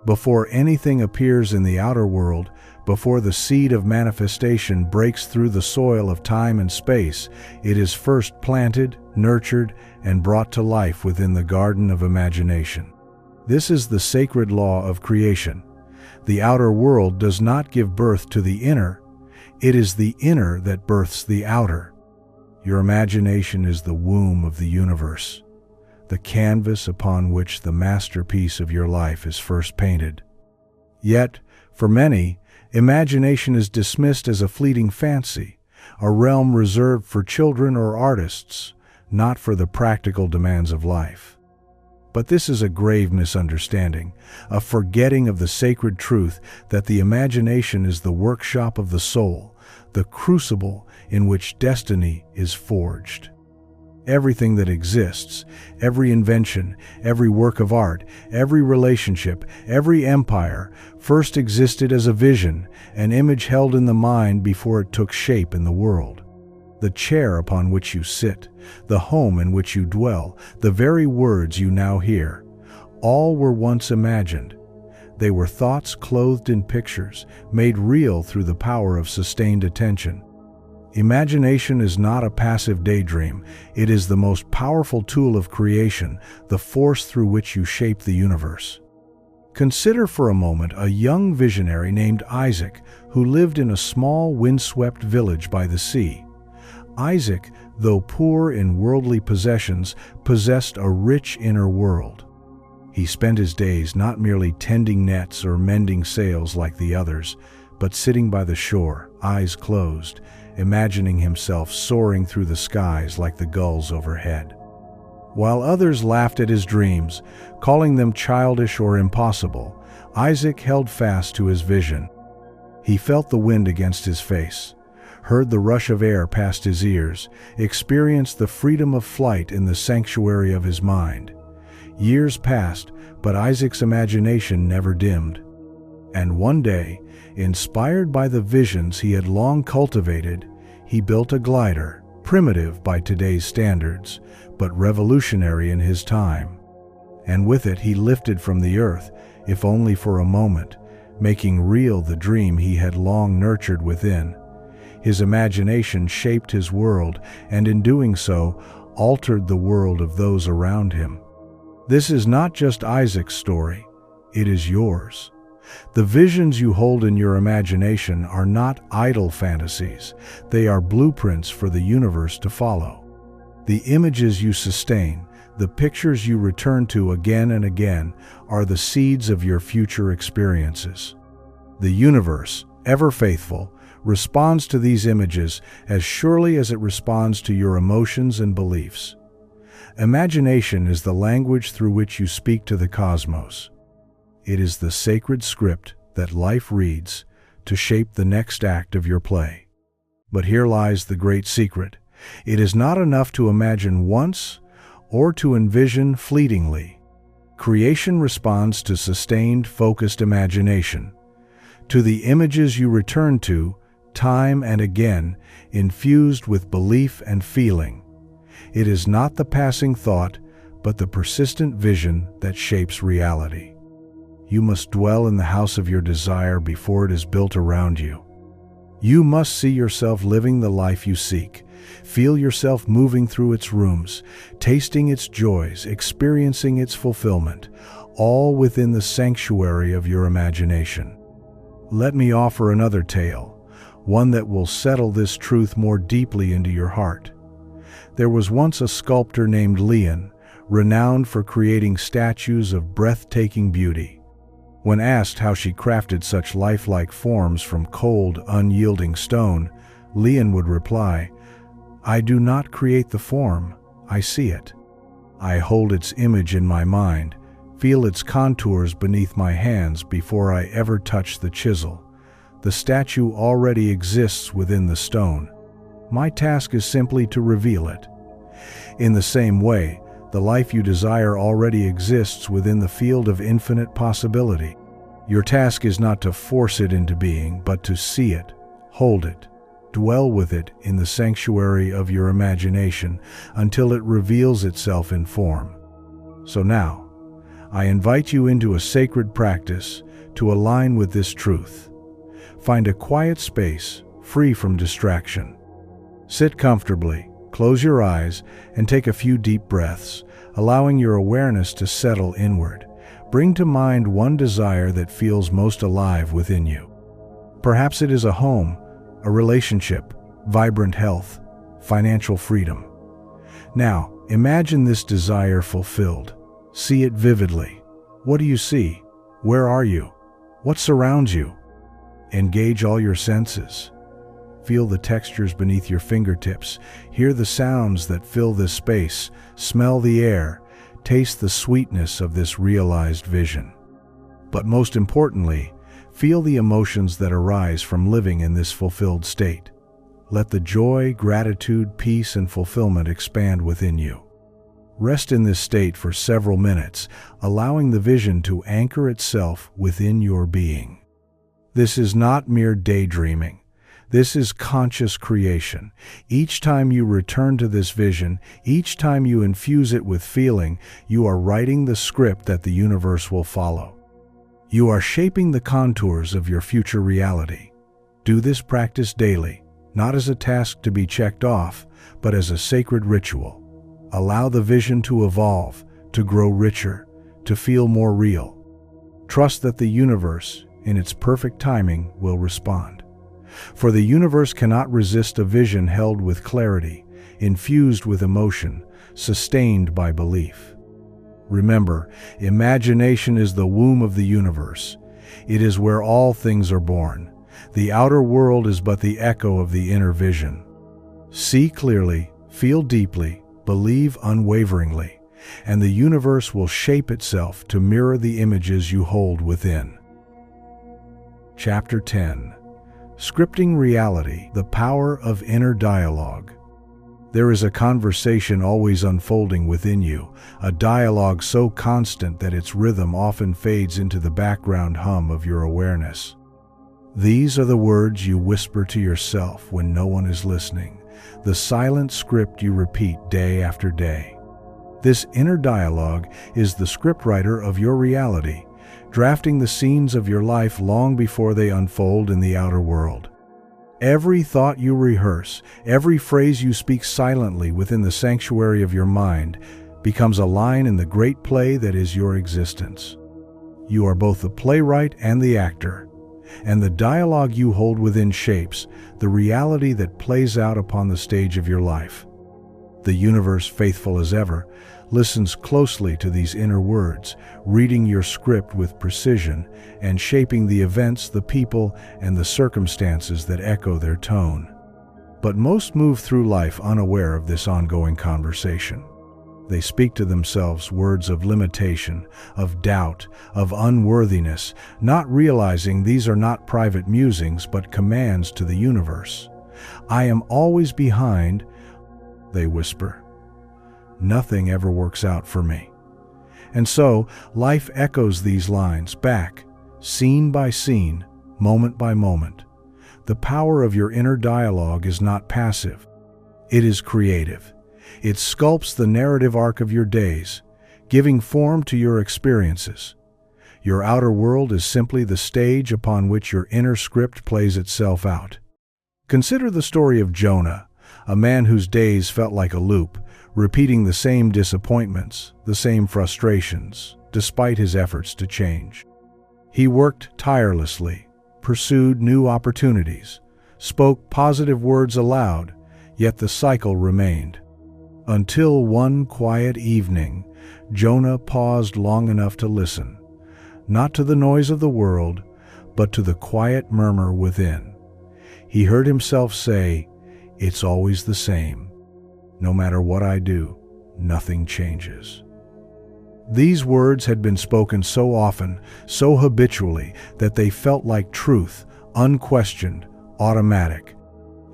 Before anything appears in the outer world, before the seed of manifestation breaks through the soil of time and space, it is first planted, nurtured, and brought to life within the garden of imagination. This is the sacred law of creation. The outer world does not give birth to the inner. It is the inner that births the outer. Your imagination is the womb of the universe, the canvas upon which the masterpiece of your life is first painted. Yet, for many, imagination is dismissed as a fleeting fancy, a realm reserved for children or artists, not for the practical demands of life. But this is a grave misunderstanding, a forgetting of the sacred truth that the imagination is the workshop of the soul, the crucible in which destiny is forged. Everything that exists, every invention, every work of art, every relationship, every empire, first existed as a vision, an image held in the mind before it took shape in the world. The chair upon which you sit, the home in which you dwell, the very words you now hear, all were once imagined. They were thoughts clothed in pictures, made real through the power of sustained attention. Imagination is not a passive daydream. It is the most powerful tool of creation, the force through which you shape the universe. Consider for a moment a young visionary named Isaac who lived in a small, windswept village by the sea. Isaac, though poor in worldly possessions, possessed a rich inner world. He spent his days not merely tending nets or mending sails like the others, but sitting by the shore, eyes closed, imagining himself soaring through the skies like the gulls overhead. While others laughed at his dreams, calling them childish or impossible, Isaac held fast to his vision. He felt the wind against his face, heard the rush of air past his ears, experienced the freedom of flight in the sanctuary of his mind. Years passed, but Isaac's imagination never dimmed. And one day, inspired by the visions he had long cultivated, he built a glider, primitive by today's standards, but revolutionary in his time. And with it he lifted from the earth, if only for a moment, making real the dream he had long nurtured within. His imagination shaped his world, and in doing so, altered the world of those around him. This is not just Isaac's story, it is yours. The visions you hold in your imagination are not idle fantasies, they are blueprints for the universe to follow. The images you sustain, the pictures you return to again and again, are the seeds of your future experiences. The universe, ever faithful, responds to these images as surely as it responds to your emotions and beliefs. Imagination is the language through which you speak to the cosmos. It is the sacred script that life reads to shape the next act of your play. But here lies the great secret. It is not enough to imagine once or to envision fleetingly. Creation responds to sustained, focused imagination, to the images you return to time and again, infused with belief and feeling. It is not the passing thought, but the persistent vision that shapes reality. You must dwell in the house of your desire before it is built around you. You must see yourself living the life you seek, feel yourself moving through its rooms, tasting its joys, experiencing its fulfillment, all within the sanctuary of your imagination. Let me offer another tale, one that will settle this truth more deeply into your heart. There was once a sculptor named Leon, renowned for creating statues of breathtaking beauty. When asked how she crafted such lifelike forms from cold, unyielding stone, Leon would reply, "I do not create the form, I see it. I hold its image in my mind, feel its contours beneath my hands before I ever touch the chisel. The statue already exists within the stone. My task is simply to reveal it." In the same way, the life you desire already exists within the field of infinite possibility. Your task is not to force it into being, but to see it, hold it, dwell with it in the sanctuary of your imagination until it reveals itself in form. So now, I invite you into a sacred practice to align with this truth. Find a quiet space, free from distraction. Sit comfortably, close your eyes, and take a few deep breaths, allowing your awareness to settle inward. Bring to mind one desire that feels most alive within you. Perhaps it is a home, a relationship, vibrant health, financial freedom. Now, imagine this desire fulfilled. See it vividly. What do you see? Where are you? What surrounds you? Engage all your senses. Feel the textures beneath your fingertips. Hear the sounds that fill this space. Smell the air. Taste the sweetness of this realized vision. But most importantly, feel the emotions that arise from living in this fulfilled state. Let the joy, gratitude, peace, and fulfillment expand within you. Rest in this state for several minutes, allowing the vision to anchor itself within your being. This is not mere daydreaming. This is conscious creation. Each time you return to this vision, each time you infuse it with feeling, you are writing the script that the universe will follow. You are shaping the contours of your future reality. Do this practice daily, not as a task to be checked off, but as a sacred ritual. Allow the vision to evolve, to grow richer, to feel more real. Trust that the universe, in its perfect timing, will respond. For the universe cannot resist a vision held with clarity, infused with emotion, sustained by belief. Remember, imagination is the womb of the universe. It is where all things are born. The outer world is but the echo of the inner vision. See clearly, feel deeply, believe unwaveringly, and the universe will shape itself to mirror the images you hold within. Chapter 10. Scripting Reality, the Power of Inner Dialogue. There is a conversation always unfolding within you, a dialogue so constant that its rhythm often fades into the background hum of your awareness. These are the words you whisper to yourself when no one is listening, the silent script you repeat day after day. This inner dialogue is the scriptwriter of your reality, drafting the scenes of your life long before they unfold in the outer world. Every thought you rehearse, every phrase you speak silently within the sanctuary of your mind, becomes a line in the great play that is your existence. You are both the playwright and the actor, and the dialogue you hold within shapes the reality that plays out upon the stage of your life. The universe, faithful as ever, listens closely to these inner words, reading your script with precision and shaping the events, the people, and the circumstances that echo their tone. But most move through life unaware of this ongoing conversation. They speak to themselves words of limitation, of doubt, of unworthiness, not realizing these are not private musings but commands to the universe. "I am always behind," they whisper. "Nothing ever works out for me." And so, life echoes these lines back, scene by scene, moment by moment. The power of your inner dialogue is not passive. It is creative. It sculpts the narrative arc of your days, giving form to your experiences. Your outer world is simply the stage upon which your inner script plays itself out. Consider the story of Jonah, a man whose days felt like a loop, repeating the same disappointments, the same frustrations, despite his efforts to change. He worked tirelessly, pursued new opportunities, spoke positive words aloud, yet the cycle remained. Until one quiet evening, Jonah paused long enough to listen, not to the noise of the world, but to the quiet murmur within. He heard himself say, "It's always the same. No matter what I do, nothing changes." These words had been spoken so often, so habitually, that they felt like truth, unquestioned, automatic.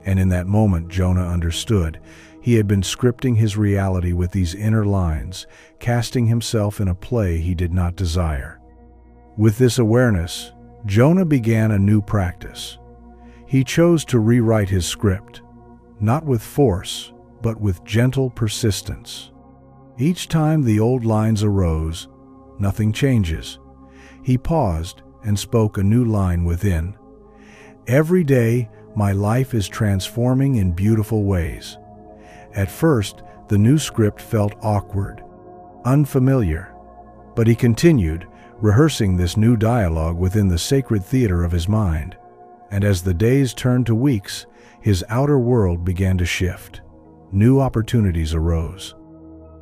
And in that moment, Jonah understood. He had been scripting his reality with these inner lines, casting himself in a play he did not desire. With this awareness, Jonah began a new practice. He chose to rewrite his script, not with force, but with gentle persistence. Each time the old lines arose, nothing changes. He paused and spoke a new line within. "Every day, my life is transforming in beautiful ways." At first, the new script felt awkward, unfamiliar, but he continued, rehearsing this new dialogue within the sacred theater of his mind. And as the days turned to weeks, his outer world began to shift. New opportunities arose.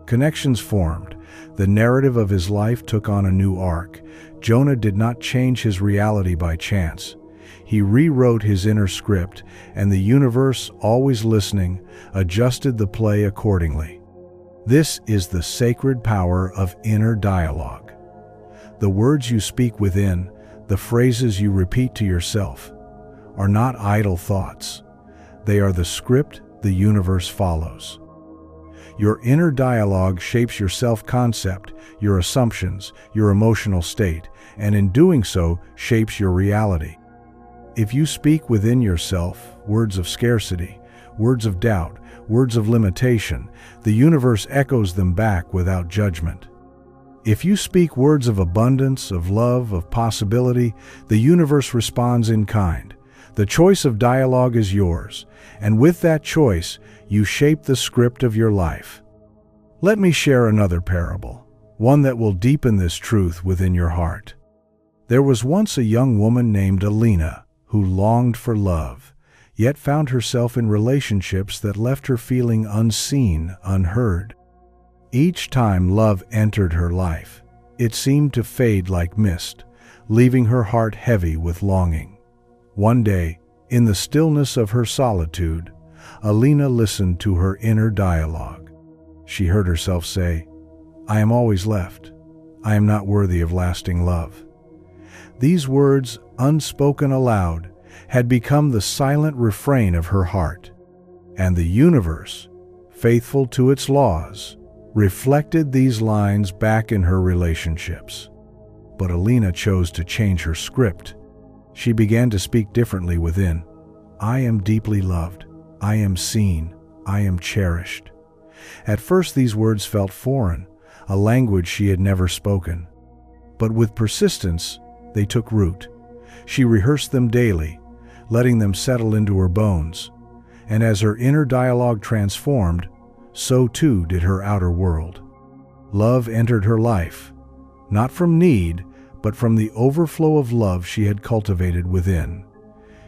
Connections formed. The narrative of his life took on a new arc. Jonah did not change his reality by chance. He rewrote his inner script, and the universe, always listening, adjusted the play accordingly. This is the sacred power of inner dialogue. The words you speak within, the phrases you repeat to yourself, are not idle thoughts. They are the script the universe follows. Your inner dialogue shapes your self-concept, your assumptions, your emotional state, and in doing so, shapes your reality. If you speak within yourself words of scarcity, words of doubt, words of limitation, the universe echoes them back without judgment. If you speak words of abundance, of love, of possibility, the universe responds in kind. The choice of dialogue is yours, and with that choice, you shape the script of your life. Let me share another parable, one that will deepen this truth within your heart. There was once a young woman named Alina who longed for love, yet found herself in relationships that left her feeling unseen, unheard. Each time love entered her life, it seemed to fade like mist, leaving her heart heavy with longing. One day, in the stillness of her solitude, Alina listened to her inner dialogue. She heard herself say, "I am always left. I am not worthy of lasting love." These words, unspoken aloud, had become the silent refrain of her heart. And the universe, faithful to its laws, reflected these lines back in her relationships. But Alina chose to change her script. She began to speak differently within. "I am deeply loved. I am seen. I am cherished." At first these words felt foreign, a language she had never spoken. But with persistence, they took root. She rehearsed them daily, letting them settle into her bones. And as her inner dialogue transformed, so too did her outer world. Love entered her life, not from need, but from the overflow of love she had cultivated within.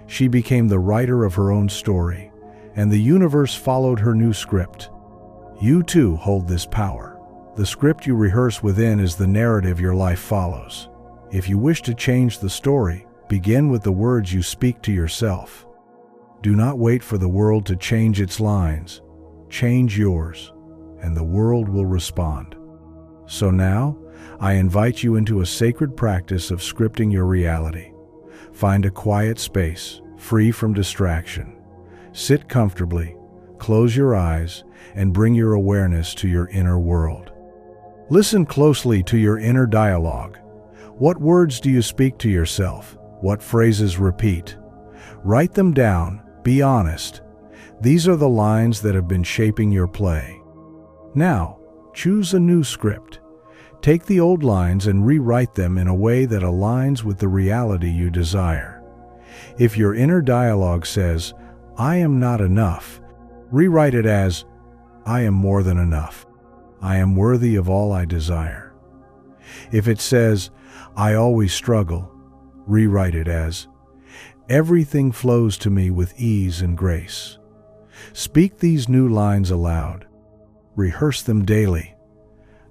She became the writer of her own story, and the universe followed her new script. You too hold this power. The script you rehearse within is the narrative your life follows. If you wish to change the story, begin with the words you speak to yourself. Do not wait for the world to change its lines. Change yours, and the world will respond. So now, I invite you into a sacred practice of scripting your reality. Find a quiet space, free from distraction. Sit comfortably, close your eyes, and bring your awareness to your inner world. Listen closely to your inner dialogue. What words do you speak to yourself? What phrases repeat? Write them down. Be honest. These are the lines that have been shaping your play. Now, choose a new script. Take the old lines and rewrite them in a way that aligns with the reality you desire. If your inner dialogue says, "I am not enough," rewrite it as, "I am more than enough. I am worthy of all I desire." If it says, "I always struggle," rewrite it as, "Everything flows to me with ease and grace." Speak these new lines aloud. Rehearse them daily,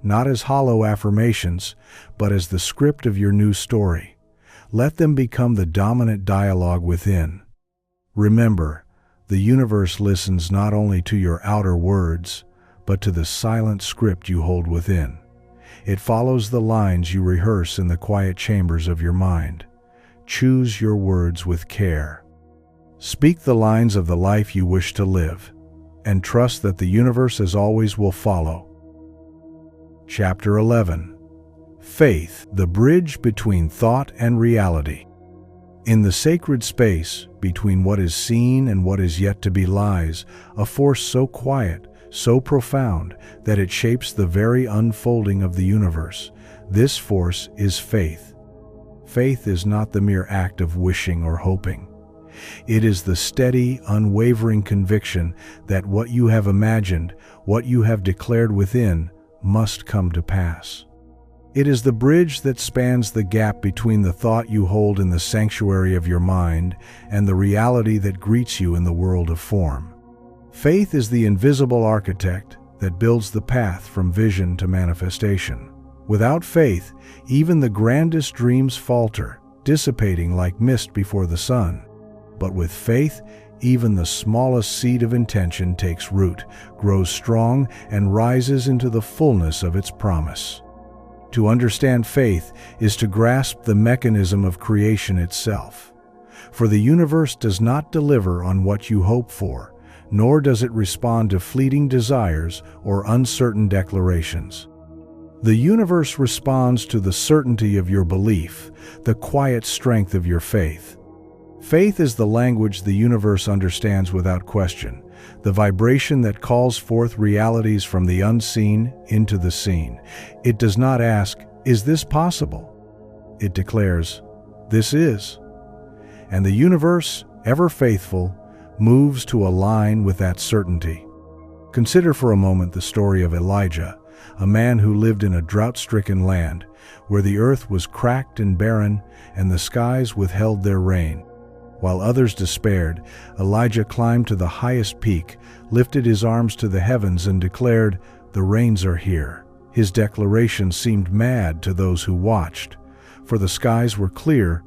not as hollow affirmations, but as the script of your new story. Let them become the dominant dialogue within. Remember, the universe listens not only to your outer words, but to the silent script you hold within. It follows the lines you rehearse in the quiet chambers of your mind. Choose your words with care. Speak the lines of the life you wish to live, and trust that the universe as always will follow. Chapter 11. Faith, the bridge between thought and reality. In the sacred space between what is seen and what is yet to be lies a force so quiet, so profound, that it shapes the very unfolding of the universe. This force is faith. Faith is not the mere act of wishing or hoping. It is the steady, unwavering conviction that what you have imagined, what you have declared within, must come to pass. It is the bridge that spans the gap between the thought you hold in the sanctuary of your mind and the reality that greets you in the world of form. Faith is the invisible architect that builds the path from vision to manifestation. Without faith, even the grandest dreams falter, dissipating like mist before the sun. But with faith, even the smallest seed of intention takes root, grows strong, and rises into the fullness of its promise. To understand faith is to grasp the mechanism of creation itself. For the universe does not deliver on what you hope for, nor does it respond to fleeting desires or uncertain declarations. The universe responds to the certainty of your belief, the quiet strength of your faith. Faith is the language the universe understands without question, the vibration that calls forth realities from the unseen into the seen. It does not ask, "Is this possible?" It declares, "This is." And the universe, ever faithful, moves to align with that certainty. Consider for a moment the story of Elijah, a man who lived in a drought-stricken land, where the earth was cracked and barren, and the skies withheld their rain. While others despaired, Elijah climbed to the highest peak, lifted his arms to the heavens, and declared, "The rains are here." His declaration seemed mad to those who watched, for the skies were clear,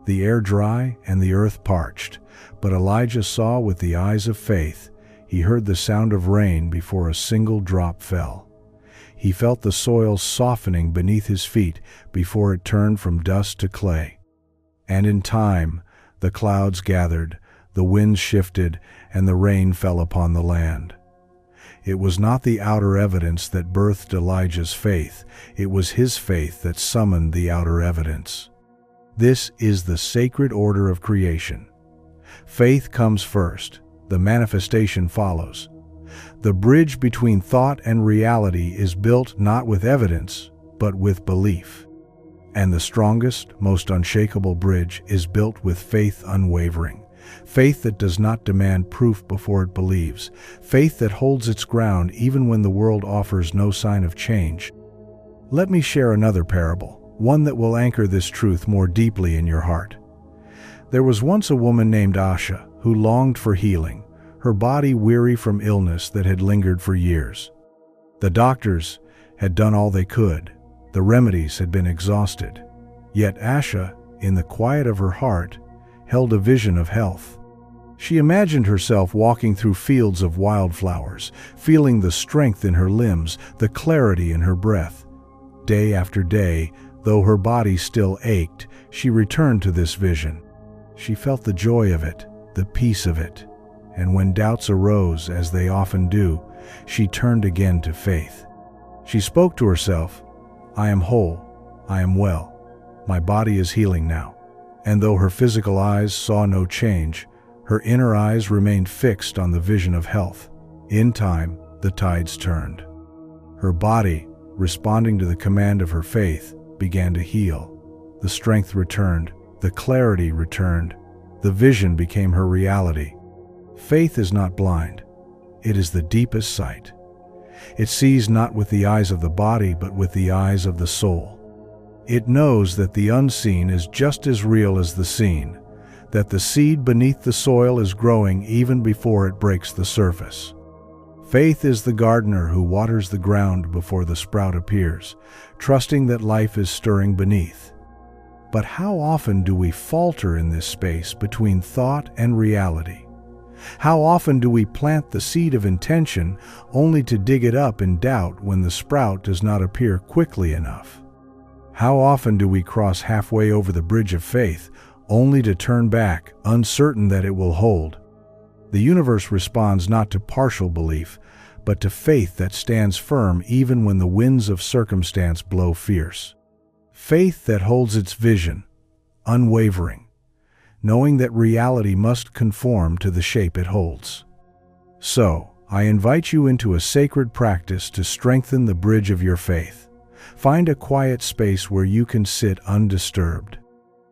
the air dry and the earth parched. But Elijah saw with the eyes of faith. He heard the sound of rain before a single drop fell. He felt the soil softening beneath his feet before it turned from dust to clay. And in time, the clouds gathered, the winds shifted, and the rain fell upon the land. It was not the outer evidence that birthed Elijah's faith. It was his faith that summoned the outer evidence. This is the sacred order of creation. Faith comes first. The manifestation follows. The bridge between thought and reality is built not with evidence, but with belief. And the strongest, most unshakable bridge is built with faith unwavering. Faith that does not demand proof before it believes. Faith that holds its ground even when the world offers no sign of change. Let me share another parable, one that will anchor this truth more deeply in your heart. There was once a woman named Asha who longed for healing, her body weary from illness that had lingered for years. The doctors had done all they could. The remedies had been exhausted. Yet Asha, in the quiet of her heart, held a vision of health. She imagined herself walking through fields of wildflowers, feeling the strength in her limbs, the clarity in her breath. Day after day, though her body still ached, she returned to this vision. She felt the joy of it, the peace of it, and when doubts arose, as they often do, she turned again to faith. She spoke to herself, "I am whole, I am well, my body is healing now." And though her physical eyes saw no change, her inner eyes remained fixed on the vision of health. In time, the tides turned. Her body, responding to the command of her faith, began to heal. The strength returned, the clarity returned, the vision became her reality. Faith is not blind. It is the deepest sight. It sees not with the eyes of the body, but with the eyes of the soul. It knows that the unseen is just as real as the seen, that the seed beneath the soil is growing even before it breaks the surface. Faith is the gardener who waters the ground before the sprout appears, trusting that life is stirring beneath. But how often do we falter in this space between thought and reality? How often do we plant the seed of intention only to dig it up in doubt when the sprout does not appear quickly enough? How often do we cross halfway over the bridge of faith only to turn back, uncertain that it will hold? The universe responds not to partial belief, but to faith that stands firm even when the winds of circumstance blow fierce. Faith that holds its vision, unwavering, knowing that reality must conform to the shape it holds. So, I invite you into a sacred practice to strengthen the bridge of your faith. Find a quiet space where you can sit undisturbed.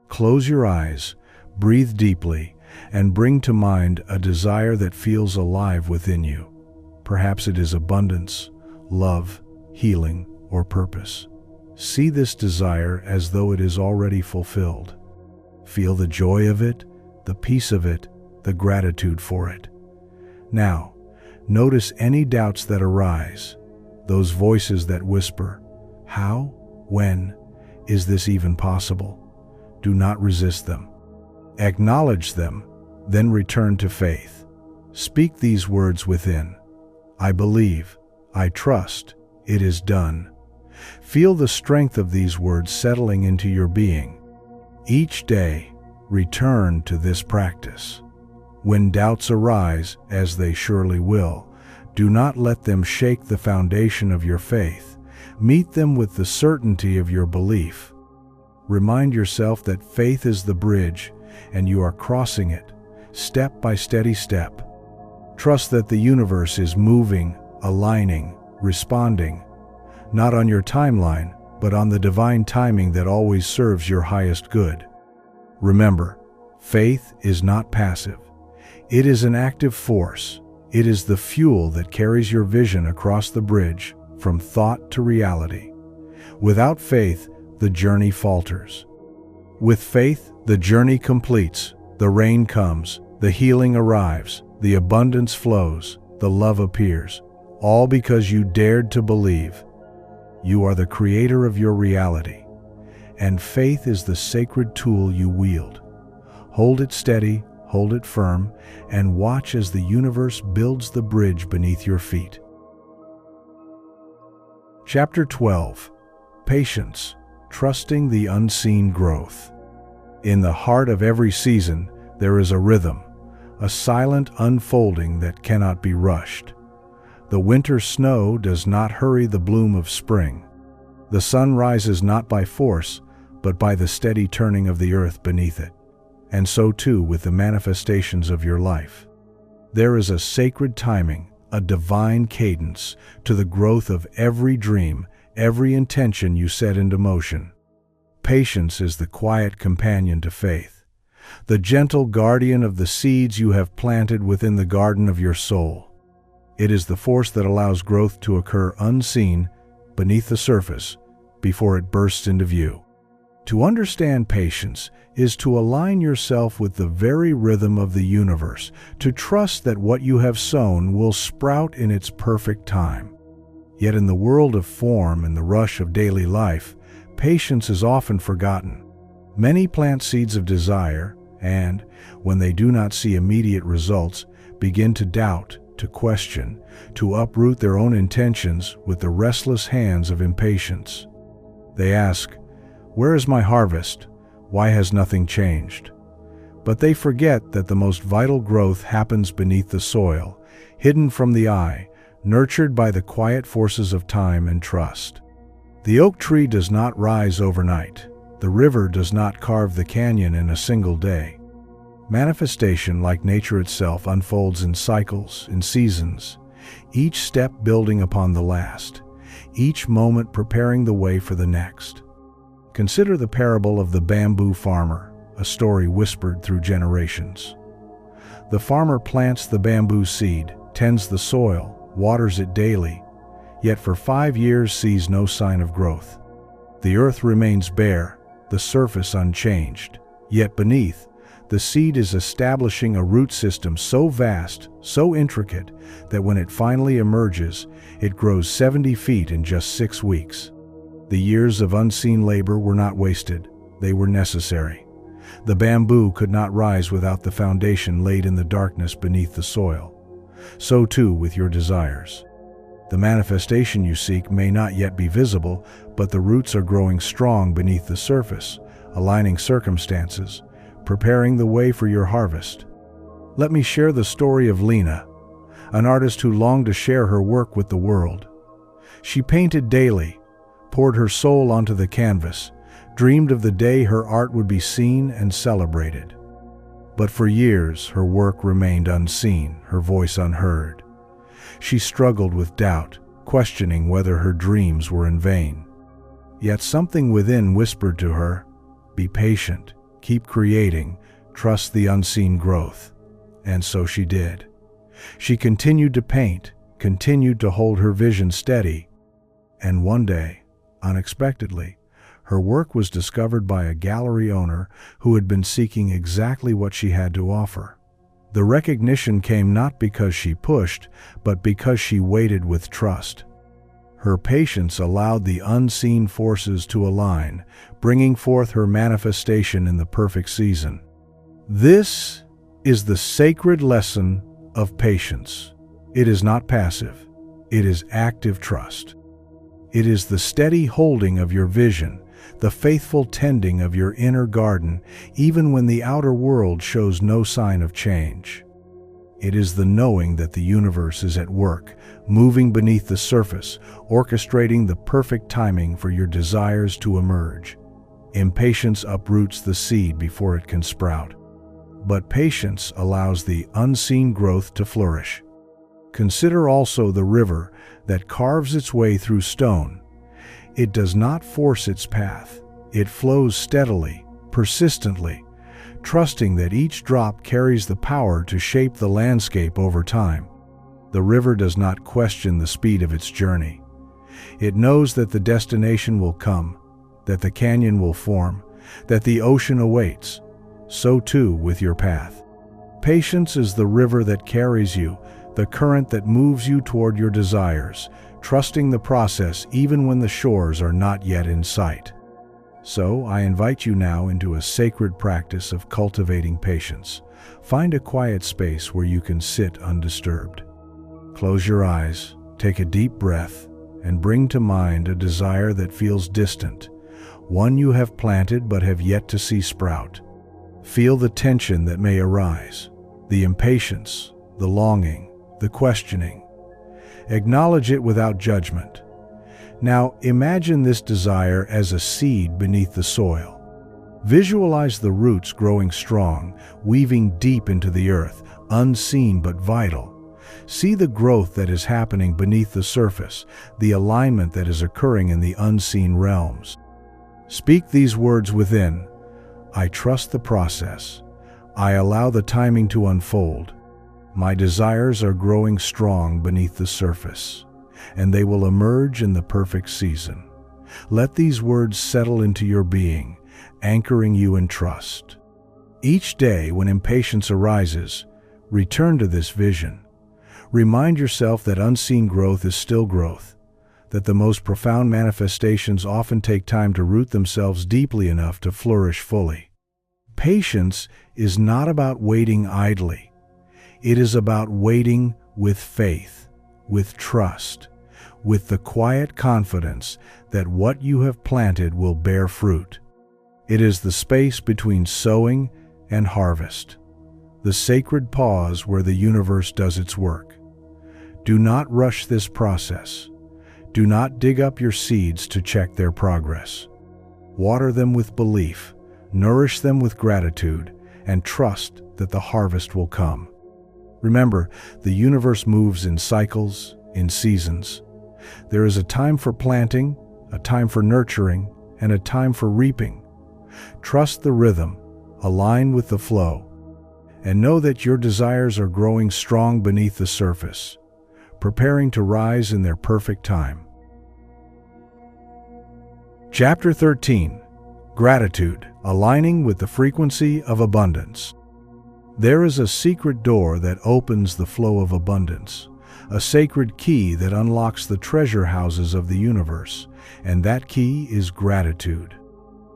Close your eyes, breathe deeply, and bring to mind a desire that feels alive within you. Perhaps it is abundance, love, healing, or purpose. See this desire as though it is already fulfilled. Feel the joy of it, the peace of it, the gratitude for it. Now, notice any doubts that arise, those voices that whisper, "How? When? Is this even possible?" Do not resist them. Acknowledge them, then return to faith. Speak these words within. "I believe, I trust, it is done." Feel the strength of these words settling into your being. Each day, return to this practice. When doubts arise, as they surely will, do not let them shake the foundation of your faith. Meet them with the certainty of your belief. Remind yourself that faith is the bridge, and you are crossing it, step by steady step. Trust that the universe is moving, aligning, responding, not on your timeline, but on the divine timing that always serves your highest good. Remember, faith is not passive. It is an active force. It is the fuel that carries your vision across the bridge from thought to reality. Without faith, the journey falters. With faith, the journey completes. The rain comes, the healing arrives, the abundance flows, the love appears, all because you dared to believe. You are the creator of your reality, and faith is the sacred tool you wield. Hold it steady, hold it firm, and watch as the universe builds the bridge beneath your feet. Chapter 12. Patience, Trusting the Unseen Growth. In the heart of every season, there is a rhythm, a silent unfolding that cannot be rushed. The winter snow does not hurry the bloom of spring. The sun rises not by force, but by the steady turning of the earth beneath it. And so too with the manifestations of your life. There is a sacred timing, a divine cadence to the growth of every dream, every intention you set into motion. Patience is the quiet companion to faith, the gentle guardian of the seeds you have planted within the garden of your soul. It is the force that allows growth to occur unseen, beneath the surface, before it bursts into view. To understand patience is to align yourself with the very rhythm of the universe, to trust that what you have sown will sprout in its perfect time. Yet in the world of form and the rush of daily life, patience is often forgotten. Many plant seeds of desire and, when they do not see immediate results, begin to doubt, to question, to uproot their own intentions with the restless hands of impatience. They ask, "Where is my harvest? Why has nothing changed?" But they forget that the most vital growth happens beneath the soil, hidden from the eye, nurtured by the quiet forces of time and trust. The oak tree does not rise overnight. The river does not carve the canyon in a single day. Manifestation, like nature itself, unfolds in cycles, in seasons, each step building upon the last, each moment preparing the way for the next. Consider the parable of the bamboo farmer, a story whispered through generations. The farmer plants the bamboo seed, tends the soil, waters it daily, yet for 5 years sees no sign of growth. The earth remains bare, the surface unchanged, yet beneath, the seed is establishing a root system so vast, so intricate, that when it finally emerges, it grows 70 feet in just 6 weeks. The years of unseen labor were not wasted, they were necessary. The bamboo could not rise without the foundation laid in the darkness beneath the soil. So too with your desires. The manifestation you seek may not yet be visible, but the roots are growing strong beneath the surface, aligning circumstances, preparing the way for your harvest. Let me share the story of Lena, an artist who longed to share her work with the world. She painted daily, poured her soul onto the canvas, dreamed of the day her art would be seen and celebrated. But for years, her work remained unseen, her voice unheard. She struggled with doubt, questioning whether her dreams were in vain. Yet something within whispered to her, "Be patient, keep creating, trust the unseen growth." And so she did. She continued to paint, continued to hold her vision steady, and one day, unexpectedly, her work was discovered by a gallery owner who had been seeking exactly what she had to offer. The recognition came not because she pushed, but because she waited with trust. Her patience allowed the unseen forces to align, bringing forth her manifestation in the perfect season. This is the sacred lesson of patience. It is not passive, it is active trust. It is the steady holding of your vision, the faithful tending of your inner garden, even when the outer world shows no sign of change. It is the knowing that the universe is at work, moving beneath the surface, orchestrating the perfect timing for your desires to emerge. Impatience uproots the seed before it can sprout, but patience allows the unseen growth to flourish. Consider also the river that carves its way through stone. It does not force its path. It flows steadily, persistently, trusting that each drop carries the power to shape the landscape over time. The river does not question the speed of its journey. It knows that the destination will come, that the canyon will form, that the ocean awaits. So too with your path. Patience is the river that carries you, the current that moves you toward your desires, trusting the process even when the shores are not yet in sight. So I invite you now into a sacred practice of cultivating patience. Find a quiet space where you can sit undisturbed. Close your eyes, take a deep breath, and bring to mind a desire that feels distant, one you have planted but have yet to see sprout. Feel the tension that may arise, the impatience, the longing, the questioning. Acknowledge it without judgment. Now imagine this desire as a seed beneath the soil. Visualize the roots growing strong, weaving deep into the earth, unseen but vital. See the growth that is happening beneath the surface, the alignment that is occurring in the unseen realms. Speak these words within. I trust the process. I allow the timing to unfold. My desires are growing strong beneath the surface, and they will emerge in the perfect season. Let these words settle into your being, anchoring you in trust. Each day when impatience arises, return to this vision. Remind yourself that unseen growth is still growth, that the most profound manifestations often take time to root themselves deeply enough to flourish fully. Patience is not about waiting idly. It is about waiting with faith, with trust, with the quiet confidence that what you have planted will bear fruit. It is the space between sowing and harvest, the sacred pause where the universe does its work. Do not rush this process. Do not dig up your seeds to check their progress. Water them with belief, nourish them with gratitude, and trust that the harvest will come. Remember, the universe moves in cycles, in seasons. There is a time for planting, a time for nurturing, and a time for reaping. Trust the rhythm, align with the flow, and know that your desires are growing strong beneath the surface, preparing to rise in their perfect time. Chapter 13. Gratitude, aligning with the frequency of abundance. There is a secret door that opens the flow of abundance, a sacred key that unlocks the treasure houses of the universe, and that key is gratitude.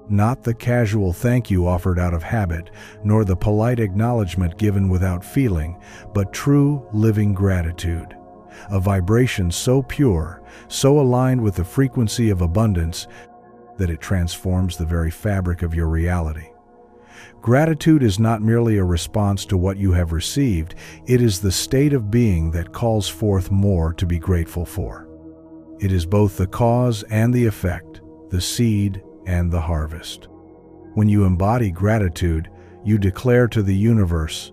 Not the casual thank you offered out of habit, nor the polite acknowledgement given without feeling, but true living gratitude. A vibration so pure, so aligned with the frequency of abundance, that it transforms the very fabric of your reality. Gratitude is not merely a response to what you have received, it is the state of being that calls forth more to be grateful for. It is both the cause and the effect, the seed and the harvest. When you embody gratitude, you declare to the universe,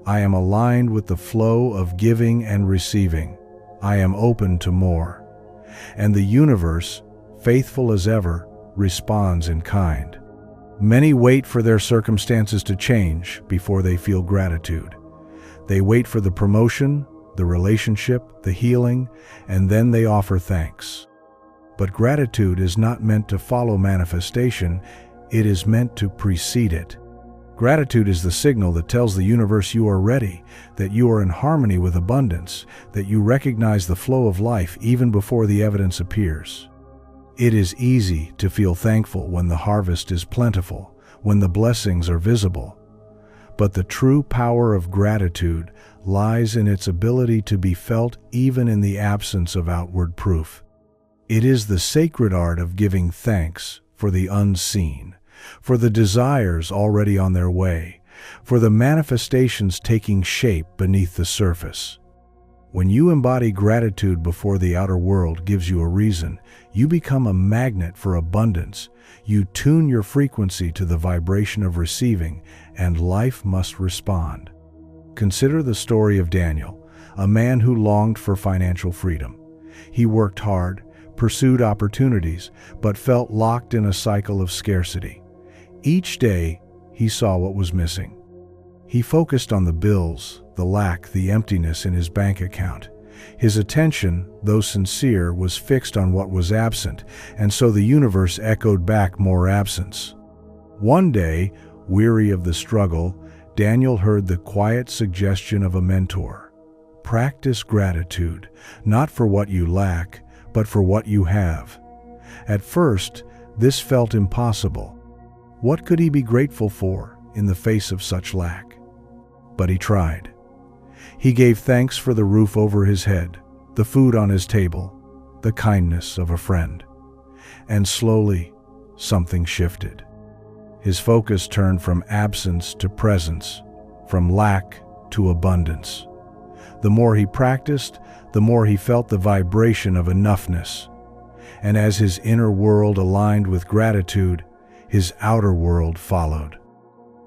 I am aligned with the flow of giving and receiving. I am open to more. And the universe, faithful as ever, responds in kind. Many wait for their circumstances to change before they feel gratitude. They wait for the promotion, the relationship, the healing, and then they offer thanks. But gratitude is not meant to follow manifestation, it is meant to precede it. Gratitude is the signal that tells the universe you are ready, that you are in harmony with abundance, that you recognize the flow of life even before the evidence appears. It is easy to feel thankful when the harvest is plentiful, when the blessings are visible. But the true power of gratitude lies in its ability to be felt even in the absence of outward proof. It is the sacred art of giving thanks for the unseen, for the desires already on their way, for the manifestations taking shape beneath the surface. When you embody gratitude before the outer world gives you a reason, you become a magnet for abundance. You tune your frequency to the vibration of receiving, and life must respond. Consider the story of Daniel, a man who longed for financial freedom. He worked hard, pursued opportunities, but felt locked in a cycle of scarcity. Each day, he saw what was missing. He focused on the bills, the lack, the emptiness in his bank account. His attention, though sincere, was fixed on what was absent, and so the universe echoed back more absence. One day, weary of the struggle, Daniel heard the quiet suggestion of a mentor. Practice gratitude, not for what you lack, but for what you have. At first, This felt impossible. What could he be grateful for in the face of such lack? But he tried. He gave thanks for the roof over his head, the food on his table, the kindness of a friend. And slowly, something shifted. His focus turned from absence to presence, from lack to abundance. The more he practiced, the more he felt the vibration of enoughness. And as his inner world aligned with gratitude, his outer world followed.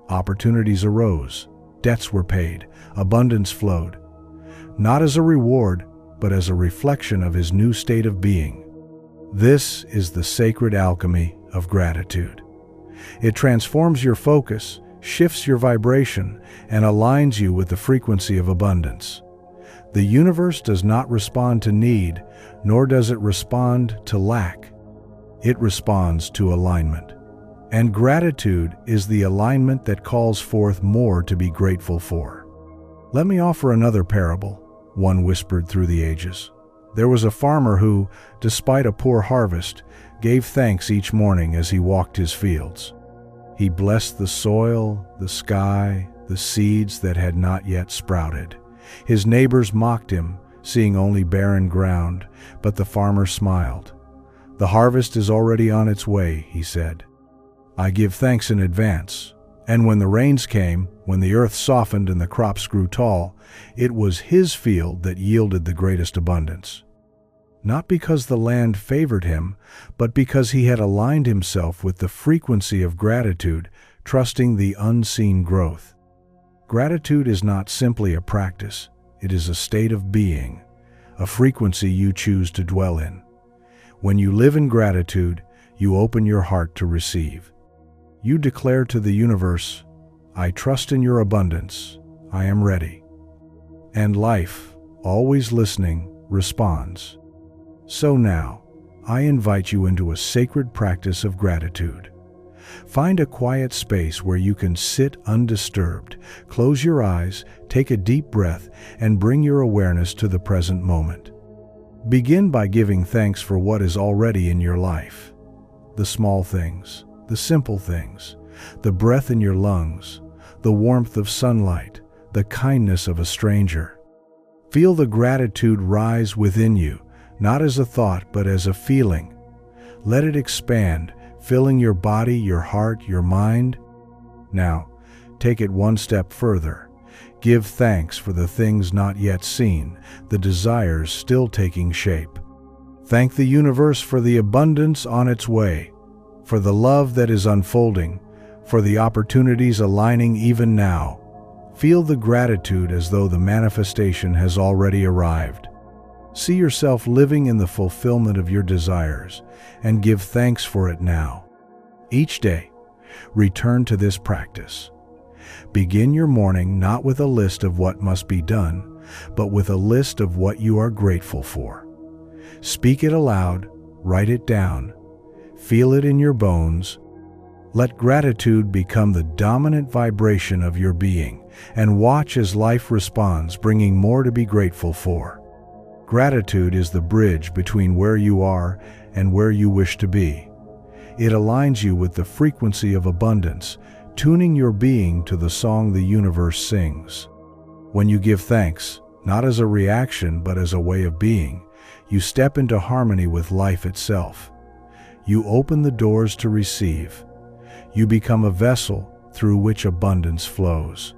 Opportunities arose, debts were paid, abundance flowed, not as a reward, but as a reflection of his new state of being. This is the sacred alchemy of gratitude. It transforms your focus, shifts your vibration, and aligns you with the frequency of abundance. The universe does not respond to need, nor does it respond to lack. It responds to alignment. And gratitude is the alignment that calls forth more to be grateful for. Let me offer another parable, one whispered through the ages. There was a farmer who, despite a poor harvest, gave thanks each morning as he walked his fields. He blessed the soil, the sky, the seeds that had not yet sprouted. His neighbors mocked him, seeing only barren ground, but the farmer smiled. "The harvest is already on its way," he said. "I give thanks in advance." And when the rains came, when the earth softened and the crops grew tall, it was his field that yielded the greatest abundance. Not because the land favored him, but because he had aligned himself with the frequency of gratitude, trusting the unseen growth. Gratitude is not simply a practice, it is a state of being, a frequency you choose to dwell in. When you live in gratitude, you open your heart to receive. You declare to the universe, "I trust in your abundance, I am ready." And life, always listening, responds. So now, I invite you into a sacred practice of gratitude. Find a quiet space where you can sit undisturbed. Close your eyes, take a deep breath, and bring your awareness to the present moment. Begin by giving thanks for what is already in your life. The small things, the simple things, the breath in your lungs, the warmth of sunlight, the kindness of a stranger. Feel the gratitude rise within you, not as a thought, but as a feeling. Let it expand, filling your body, your heart, your mind. Now, take it one step further. Give thanks for the things not yet seen, the desires still taking shape. Thank the universe for the abundance on its way, for the love that is unfolding, for the opportunities aligning even now. Feel the gratitude as though the manifestation has already arrived. See yourself living in the fulfillment of your desires, and give thanks for it now. Each day, return to this practice. Begin your morning not with a list of what must be done, but with a list of what you are grateful for. Speak it aloud, write it down, feel it in your bones. Let gratitude become the dominant vibration of your being, and watch as life responds, bringing more to be grateful for. Gratitude is the bridge between where you are and where you wish to be. It aligns you with the frequency of abundance, tuning your being to the song the universe sings. When you give thanks, not as a reaction but as a way of being, you step into harmony with life itself. You open the doors to receive. You become a vessel through which abundance flows.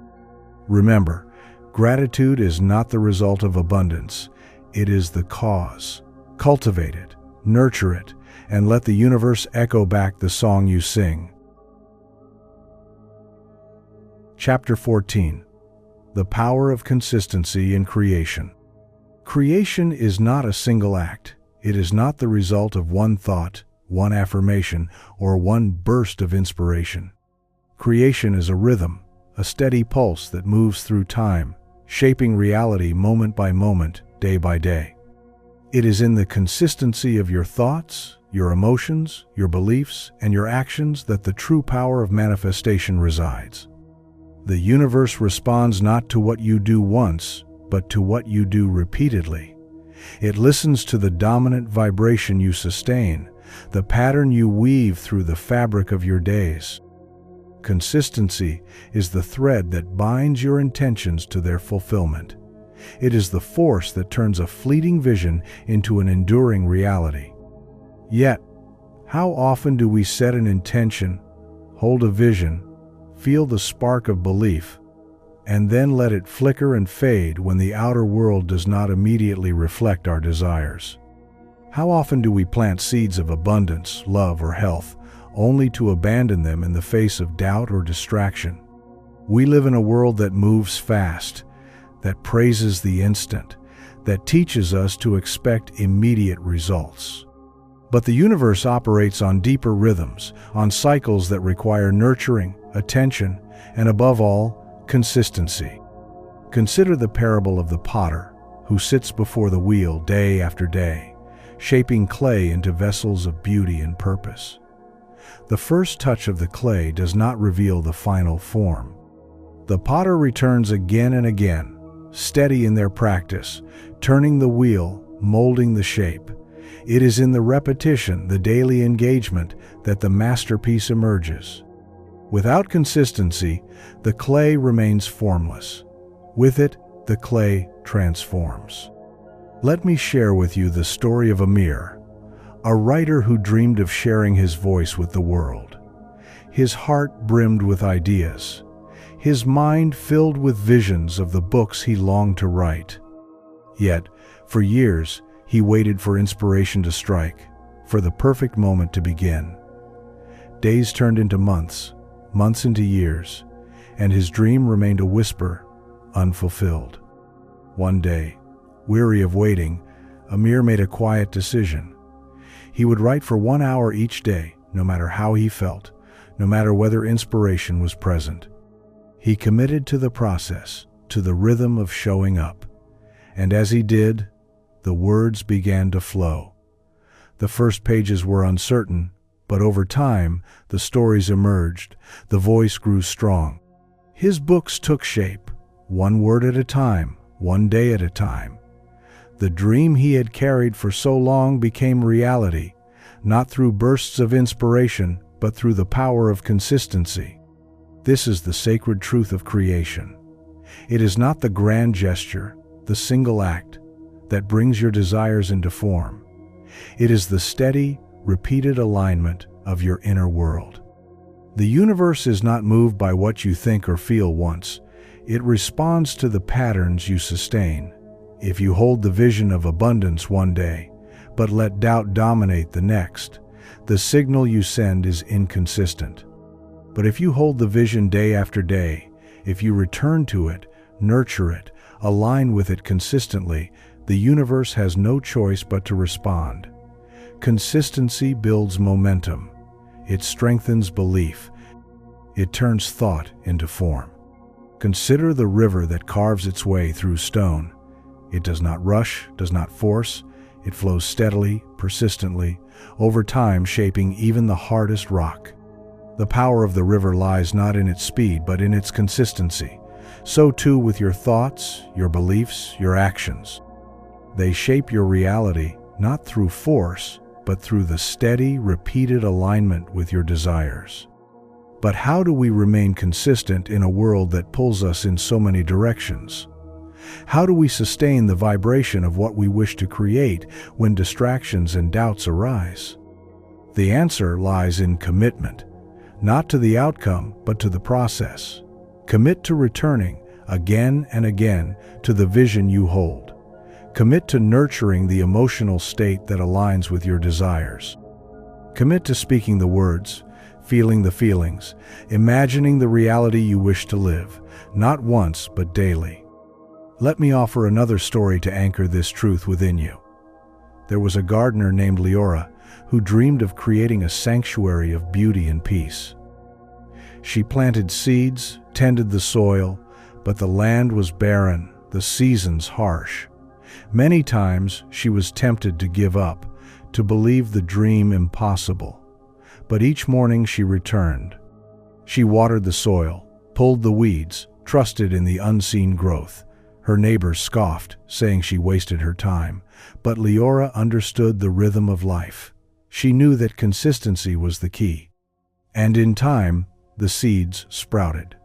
Remember, gratitude is not the result of abundance. It is the cause. Cultivate it, nurture it, and let the universe echo back the song you sing. Chapter 14. The Power of Consistency in Creation. Creation is not a single act. It is not the result of one thought, one affirmation, or one burst of inspiration. Creation is a rhythm, a steady pulse that moves through time, shaping reality moment by moment, day by day. It is in the consistency of your thoughts, your emotions, your beliefs, and your actions that the true power of manifestation resides. The universe responds not to what you do once, but to what you do repeatedly. It listens to the dominant vibration you sustain, the pattern you weave through the fabric of your days. Consistency is the thread that binds your intentions to their fulfillment. It is the force that turns a fleeting vision into an enduring reality. Yet, how often do we set an intention, hold a vision, feel the spark of belief, and then let it flicker and fade when the outer world does not immediately reflect our desires? How often do we plant seeds of abundance, love, or health, only to abandon them in the face of doubt or distraction? We live in a world that moves fast, that praises the instant, that teaches us to expect immediate results. But the universe operates on deeper rhythms, on cycles that require nurturing, attention, and above all, consistency. Consider the parable of the potter who sits before the wheel day after day, shaping clay into vessels of beauty and purpose. The first touch of the clay does not reveal the final form. The potter returns again and again, steady in their practice, turning the wheel, molding the shape. It is in the repetition, the daily engagement, that the masterpiece emerges. Without consistency, the clay remains formless. With it, the clay transforms. Let me share with you the story of Amir, a writer who dreamed of sharing his voice with the world. His heart brimmed with ideas, his mind filled with visions of the books he longed to write. Yet, for years, he waited for inspiration to strike, for the perfect moment to begin. Days turned into months, months into years, and his dream remained a whisper, unfulfilled. One day, weary of waiting, Amir made a quiet decision. He would write for 1 hour each day, no matter how he felt, no matter whether inspiration was present. He committed to the process, to the rhythm of showing up. And as he did, the words began to flow. The first pages were uncertain, but over time, the stories emerged, the voice grew strong. His books took shape, one word at a time, one day at a time. The dream he had carried for so long became reality, not through bursts of inspiration, but through the power of consistency. This is the sacred truth of creation. It is not the grand gesture, the single act, that brings your desires into form. It is the steady, repeated alignment of your inner world. The universe is not moved by what you think or feel once. It responds to the patterns you sustain. If you hold the vision of abundance one day, but let doubt dominate the next, the signal you send is inconsistent. But if you hold the vision day after day, if you return to it, nurture it, align with it consistently, the universe has no choice but to respond. Consistency builds momentum. It strengthens belief. It turns thought into form. Consider the river that carves its way through stone. It does not rush, does not force. It flows steadily, persistently, over time shaping even the hardest rock. The power of the river lies not in its speed, but in its consistency. So too with your thoughts, your beliefs, your actions. They shape your reality, not through force, but through the steady, repeated alignment with your desires. But how do we remain consistent in a world that pulls us in so many directions? How do we sustain the vibration of what we wish to create when distractions and doubts arise? The answer lies in commitment, not to the outcome, but to the process. Commit to returning, again and again, to the vision you hold. Commit to nurturing the emotional state that aligns with your desires. Commit to speaking the words, feeling the feelings, imagining the reality you wish to live, not once but daily. Let me offer another story to anchor this truth within you. There was a gardener named Leora who dreamed of creating a sanctuary of beauty and peace. She planted seeds, tended the soil, but the land was barren, the seasons harsh. Many times she was tempted to give up, to believe the dream impossible. But each morning she returned. She watered the soil, pulled the weeds, trusted in the unseen growth. Her neighbors scoffed, saying she wasted her time, but Leora understood the rhythm of life. She knew that consistency was the key. And in time, the seeds sprouted.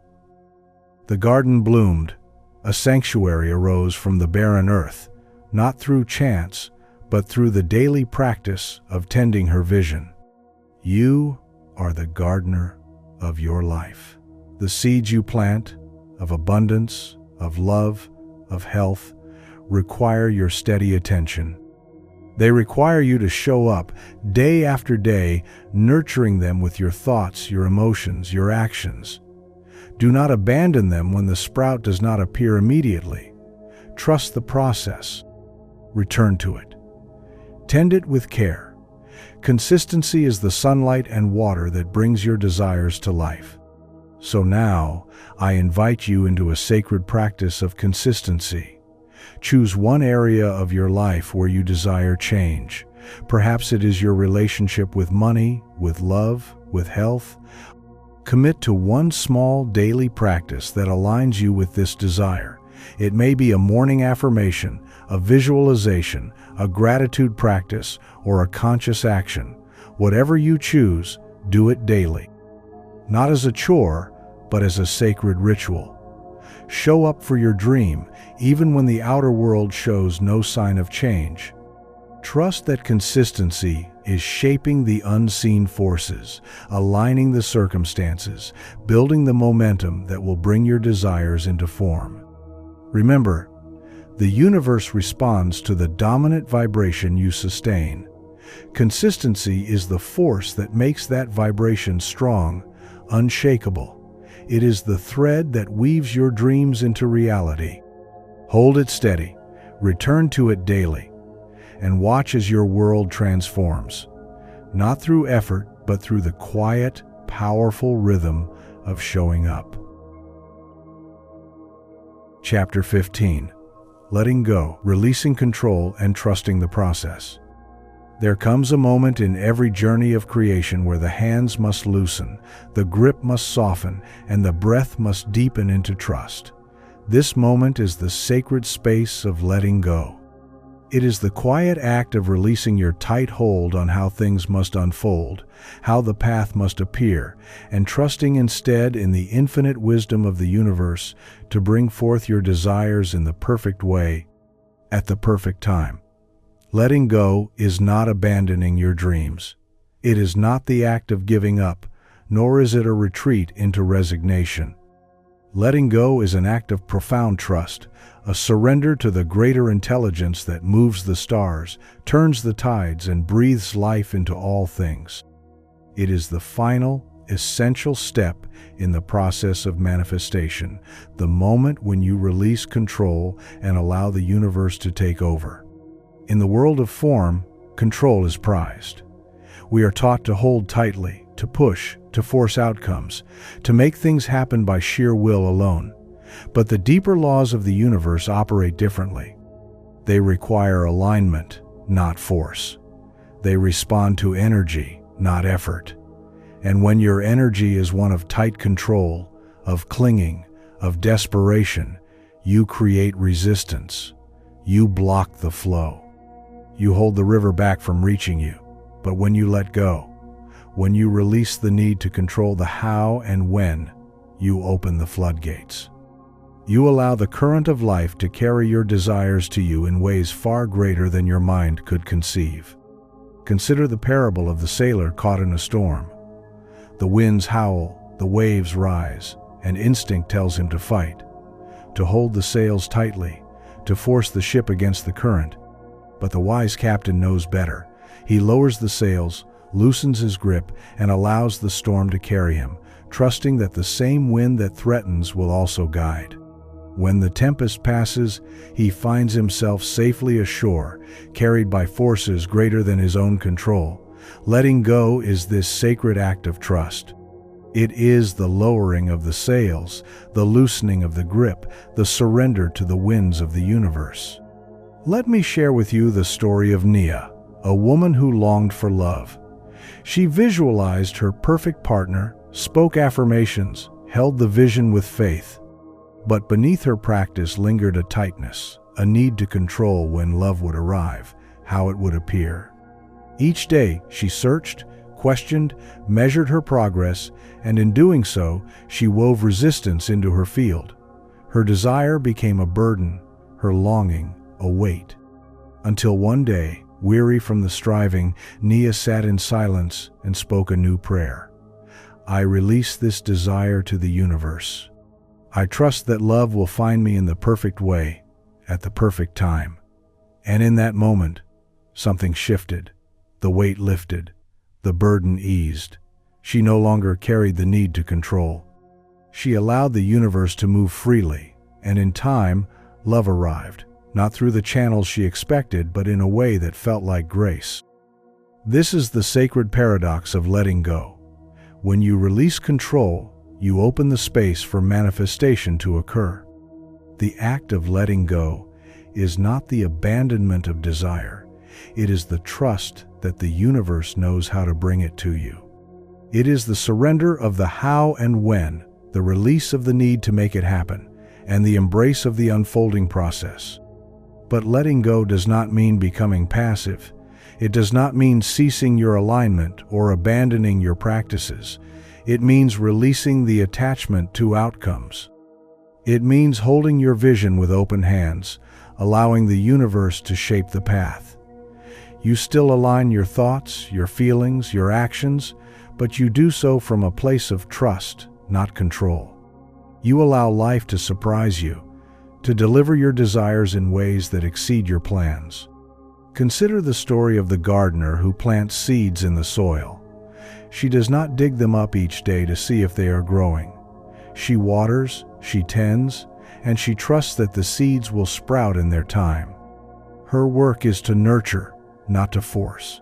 The garden bloomed. A sanctuary arose from the barren earth, not through chance, but through the daily practice of tending her vision. You are the gardener of your life. The seeds you plant, of abundance, of love, of health, require your steady attention. They require you to show up day after day, nurturing them with your thoughts, your emotions, your actions. Do not abandon them when the sprout does not appear immediately. Trust the process. Return to it. Tend it with care. Consistency is the sunlight and water that brings your desires to life. So now, I invite you into a sacred practice of consistency. Choose one area of your life where you desire change. Perhaps it is your relationship with money, with love, with health. Commit to one small daily practice that aligns you with this desire. It may be a morning affirmation, a visualization, a gratitude practice, or a conscious action. Whatever you choose, do it daily. Not as a chore, but as a sacred ritual. Show up for your dream, even when the outer world shows no sign of change. Trust that consistency is shaping the unseen forces, aligning the circumstances, building the momentum that will bring your desires into form. Remember, the universe responds to the dominant vibration you sustain. Consistency is the force that makes that vibration strong, unshakable. It is the thread that weaves your dreams into reality. Hold it steady, return to it daily, and watch as your world transforms, not through effort, but through the quiet, powerful rhythm of showing up. Chapter 15. Letting go, releasing control, and trusting the process. There comes a moment in every journey of creation where the hands must loosen, the grip must soften, and the breath must deepen into trust. This moment is the sacred space of letting go. It is the quiet act of releasing your tight hold on how things must unfold, how the path must appear, and trusting instead in the infinite wisdom of the universe to bring forth your desires in the perfect way, at the perfect time. Letting go is not abandoning your dreams. It is not the act of giving up, nor is it a retreat into resignation. Letting go is an act of profound trust, a surrender to the greater intelligence that moves the stars, turns the tides, and breathes life into all things. It is the final, essential step in the process of manifestation, the moment when you release control and allow the universe to take over. In the world of form, control is prized. We are taught to hold tightly, to push, to force outcomes, to make things happen by sheer will alone. But the deeper laws of the universe operate differently. They require alignment, not force. They respond to energy, not effort. And when your energy is one of tight control, of clinging, of desperation, you create resistance. You block the flow. You hold the river back from reaching you. But when you let go, when you release the need to control the how and when, you open the floodgates. You allow the current of life to carry your desires to you in ways far greater than your mind could conceive. Consider the parable of the sailor caught in a storm. The winds howl, the waves rise, and instinct tells him to fight, to hold the sails tightly, to force the ship against the current. But the wise captain knows better. He lowers the sails, loosens his grip, and allows the storm to carry him, trusting that the same wind that threatens will also guide. When the tempest passes, he finds himself safely ashore, carried by forces greater than his own control. Letting go is this sacred act of trust. It is the lowering of the sails, the loosening of the grip, the surrender to the winds of the universe. Let me share with you the story of Nia, a woman who longed for love. She visualized her perfect partner, spoke affirmations, held the vision with faith. But beneath her practice lingered a tightness, a need to control when love would arrive, how it would appear. Each day, she searched, questioned, measured her progress, and in doing so, she wove resistance into her field. Her desire became a burden, her longing a weight. Until one day, weary from the striving, Nia sat in silence and spoke a new prayer. I release this desire to the universe. I trust that love will find me in the perfect way, at the perfect time. And in that moment, something shifted. The weight lifted. The burden eased. She no longer carried the need to control. She allowed the universe to move freely, and in time, love arrived, not through the channels she expected, but in a way that felt like grace. This is the sacred paradox of letting go. When you release control, you open the space for manifestation to occur. The act of letting go is not the abandonment of desire. It is the trust that the universe knows how to bring it to you. It is the surrender of the how and when, the release of the need to make it happen, and the embrace of the unfolding process. But letting go does not mean becoming passive. It does not mean ceasing your alignment or abandoning your practices. It means releasing the attachment to outcomes. It means holding your vision with open hands, allowing the universe to shape the path. You still align your thoughts, your feelings, your actions, but you do so from a place of trust, not control. You allow life to surprise you, to deliver your desires in ways that exceed your plans. Consider the story of the gardener who plants seeds in the soil. She does not dig them up each day to see if they are growing. She waters, she tends, and she trusts that the seeds will sprout in their time. Her work is to nurture, not to force.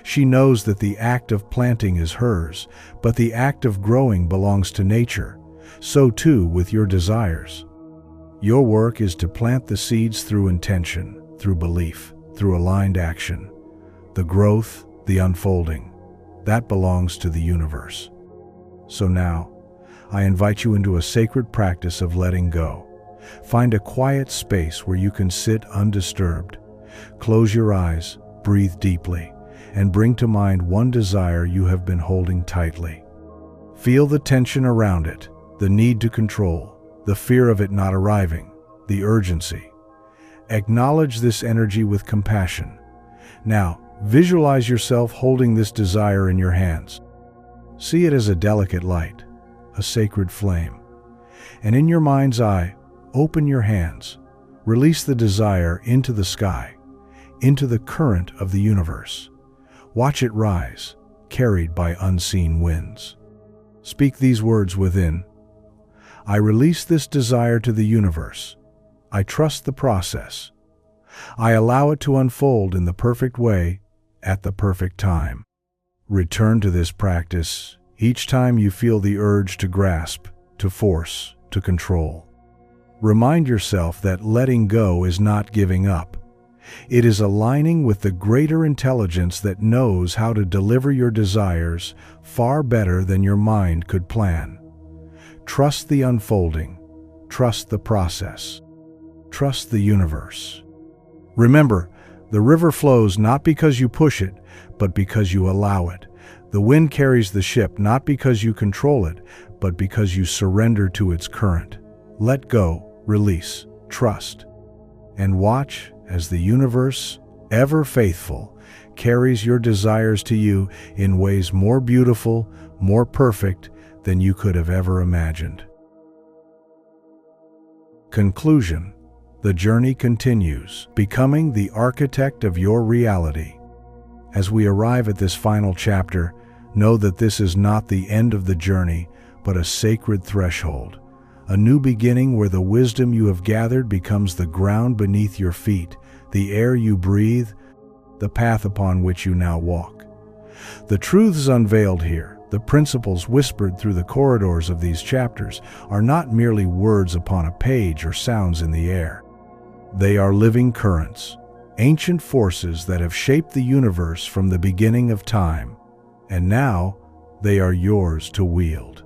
She knows that the act of planting is hers, but the act of growing belongs to nature. So too with your desires. Your work is to plant the seeds through intention, through belief, through aligned action. The growth, the unfolding, that belongs to the universe. So now, I invite you into a sacred practice of letting go. Find a quiet space where you can sit undisturbed. Close your eyes, breathe deeply, and bring to mind one desire you have been holding tightly. Feel the tension around it, the need to control, the fear of it not arriving, the urgency. Acknowledge this energy with compassion. Now, visualize yourself holding this desire in your hands. See it as a delicate light, a sacred flame. And in your mind's eye, open your hands. Release the desire into the sky, into the current of the universe. Watch it rise, carried by unseen winds. Speak these words within. I release this desire to the universe. I trust the process. I allow it to unfold in the perfect way, at the perfect time. Return to this practice each time you feel the urge to grasp, to force, to control. Remind yourself that letting go is not giving up. It is aligning with the greater intelligence that knows how to deliver your desires far better than your mind could plan. Trust the unfolding. Trust the process. Trust the universe. Remember, the river flows not because you push it, but because you allow it. The wind carries the ship not because you control it, but because you surrender to its current. Let go, release, trust, and watch as the universe, ever faithful, carries your desires to you in ways more beautiful, more perfect than you could have ever imagined. Conclusion. The journey continues, becoming the architect of your reality. As we arrive at this final chapter, know that this is not the end of the journey, but a sacred threshold, a new beginning where the wisdom you have gathered becomes the ground beneath your feet, the air you breathe, the path upon which you now walk. The truths unveiled here, the principles whispered through the corridors of these chapters, are not merely words upon a page or sounds in the air. They are living currents, ancient forces that have shaped the universe from the beginning of time, and now they are yours to wield.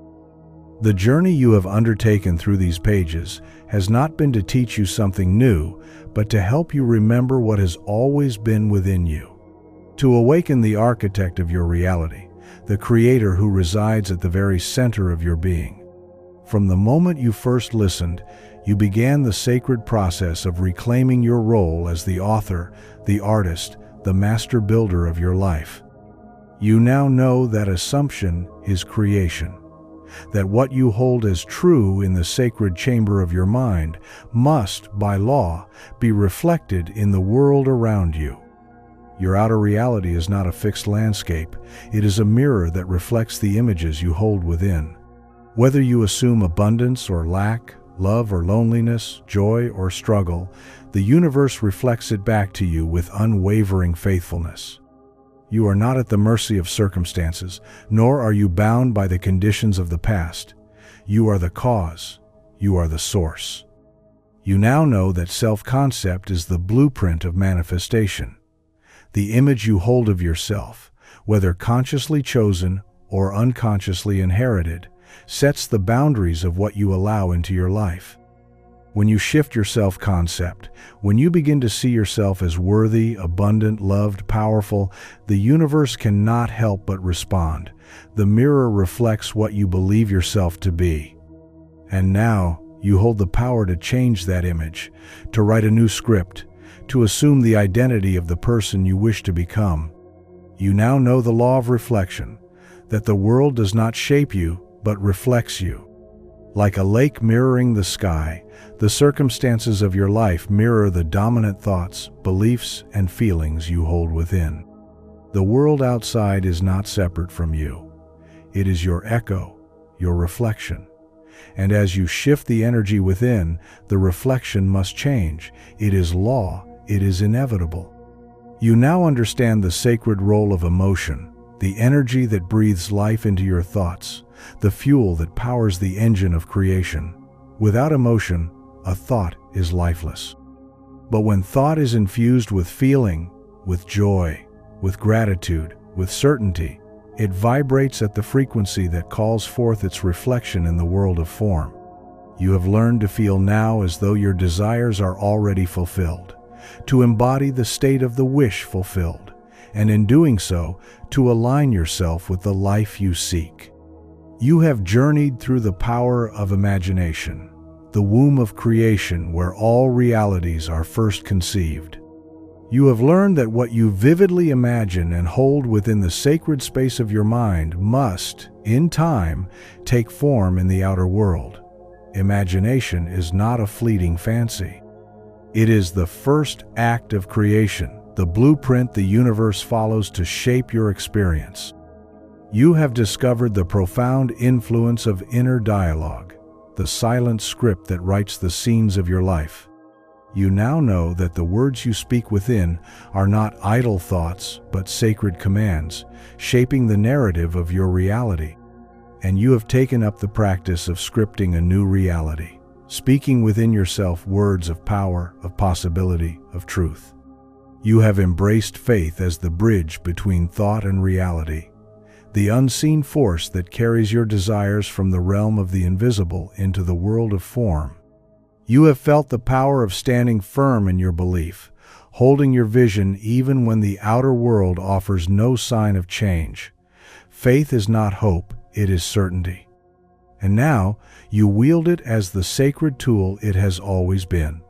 The journey you have undertaken through these pages has not been to teach you something new, but to help you remember what has always been within you. to awaken the architect of your reality, the creator who resides at the very center of your being. From the moment you first listened, you began the sacred process of reclaiming your role as the author, the artist, the master builder of your life. You now know that assumption is creation, that what you hold as true in the sacred chamber of your mind must, by law, be reflected in the world around you. Your outer reality is not a fixed landscape. It is a mirror that reflects the images you hold within. Whether you assume abundance or lack, love or loneliness, joy or struggle, the universe reflects it back to you with unwavering faithfulness. You are not at the mercy of circumstances, nor are you bound by the conditions of the past. You are the cause. You are the source. You now know that self-concept is the blueprint of manifestation. The image you hold of yourself, whether consciously chosen or unconsciously inherited, sets the boundaries of what you allow into your life. When you shift your self-concept, when you begin to see yourself as worthy, abundant, loved, powerful, the universe cannot help but respond. The mirror reflects what you believe yourself to be. And now, you hold the power to change that image, to write a new script, to assume the identity of the person you wish to become. You now know the law of reflection, that the world does not shape you, but reflects you. Like a lake mirroring the sky, the circumstances of your life mirror the dominant thoughts, beliefs, and feelings you hold within. The world outside is not separate from you. It is your echo, your reflection. And as you shift the energy within, the reflection must change. It is law. It is inevitable. You now understand the sacred role of emotion, the energy that breathes life into your thoughts, the fuel that powers the engine of creation. Without emotion, a thought is lifeless. But when thought is infused with feeling, with joy, with gratitude, with certainty, it vibrates at the frequency that calls forth its reflection in the world of form. You have learned to feel now as though your desires are already fulfilled, to embody the state of the wish fulfilled, and in doing so, to align yourself with the life you seek. You have journeyed through the power of imagination, the womb of creation where all realities are first conceived. You have learned that what you vividly imagine and hold within the sacred space of your mind must, in time, take form in the outer world. Imagination is not a fleeting fancy. It is the first act of creation, the blueprint the universe follows to shape your experience. You have discovered the profound influence of inner dialogue, the silent script that writes the scenes of your life. You now know that the words you speak within are not idle thoughts, but sacred commands, shaping the narrative of your reality. And you have taken up the practice of scripting a new reality, speaking within yourself words of power, of possibility, of truth. You have embraced faith as the bridge between thought and reality, the unseen force that carries your desires from the realm of the invisible into the world of form. You have felt the power of standing firm in your belief, holding your vision even when the outer world offers no sign of change. Faith is not hope, it is certainty. And now, you wield it as the sacred tool it has always been.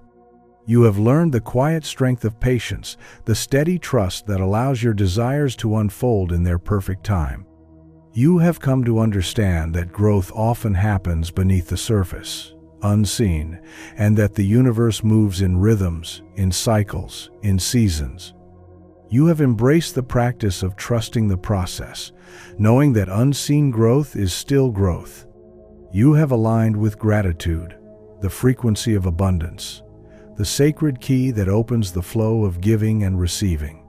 You have learned the quiet strength of patience, the steady trust that allows your desires to unfold in their perfect time. You have come to understand that growth often happens beneath the surface, unseen, and that the universe moves in rhythms, in cycles, in seasons. You have embraced the practice of trusting the process, knowing that unseen growth is still growth. You have aligned with gratitude, the frequency of abundance, the sacred key that opens the flow of giving and receiving.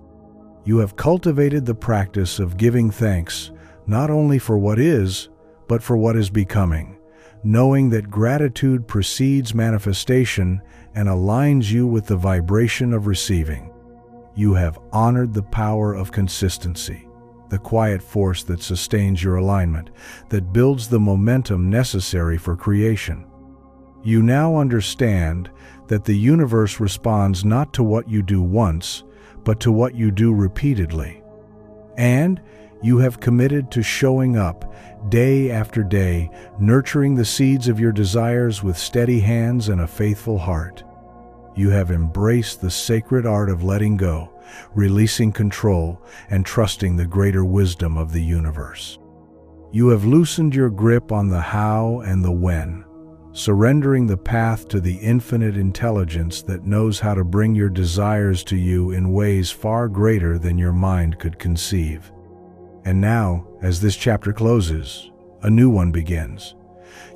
You have cultivated the practice of giving thanks, not only for what is, but for what is becoming, knowing that gratitude precedes manifestation and aligns you with the vibration of receiving. You have honored the power of consistency, the quiet force that sustains your alignment, that builds the momentum necessary for creation. You now understand that the universe responds not to what you do once, but to what you do repeatedly. And you have committed to showing up day after day, nurturing the seeds of your desires with steady hands and a faithful heart. You have embraced the sacred art of letting go, releasing control, and trusting the greater wisdom of the universe. You have loosened your grip on the how and the when, surrendering the path to the infinite intelligence that knows how to bring your desires to you in ways far greater than your mind could conceive. And now, as this chapter closes, a new one begins.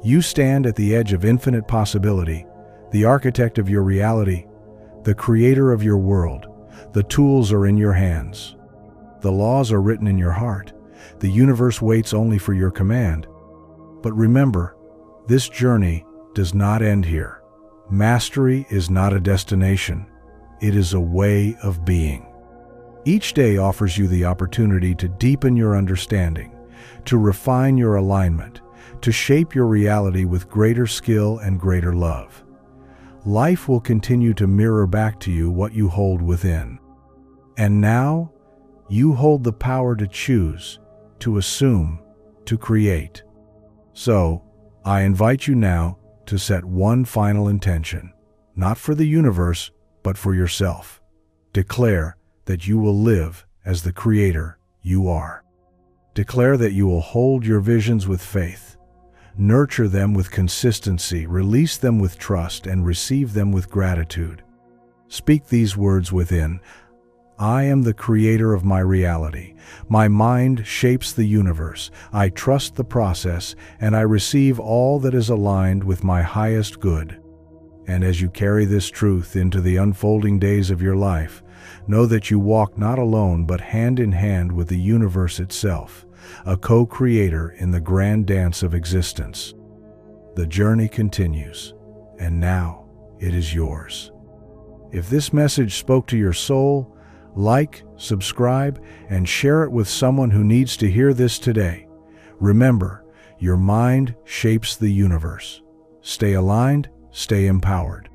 You stand at the edge of infinite possibility, the architect of your reality, the creator of your world. The tools are in your hands. The laws are written in your heart. The universe waits only for your command. But remember, this journey does not end here. Mastery is not a destination. It is a way of being. Each day offers you the opportunity to deepen your understanding, to refine your alignment, to shape your reality with greater skill and greater love. Life will continue to mirror back to you what you hold within. And now, you hold the power to choose, to assume, to create. So, I invite you now to set one final intention, not for the universe, but for yourself. Declare that you will live as the creator you are. Declare that you will hold your visions with faith, nurture them with consistency, release them with trust, and receive them with gratitude. Speak these words within. I am the creator of my reality. My mind shapes the universe. I trust the process, and I receive all that is aligned with my highest good. And as you carry this truth into the unfolding days of your life, know that you walk not alone but hand in hand with the universe itself, a co-creator in the grand dance of existence. The journey continues, and now it is yours. If this message spoke to your soul, like, subscribe, and share it with someone who needs to hear this today. Remember, your mind shapes the universe. Stay aligned, stay empowered.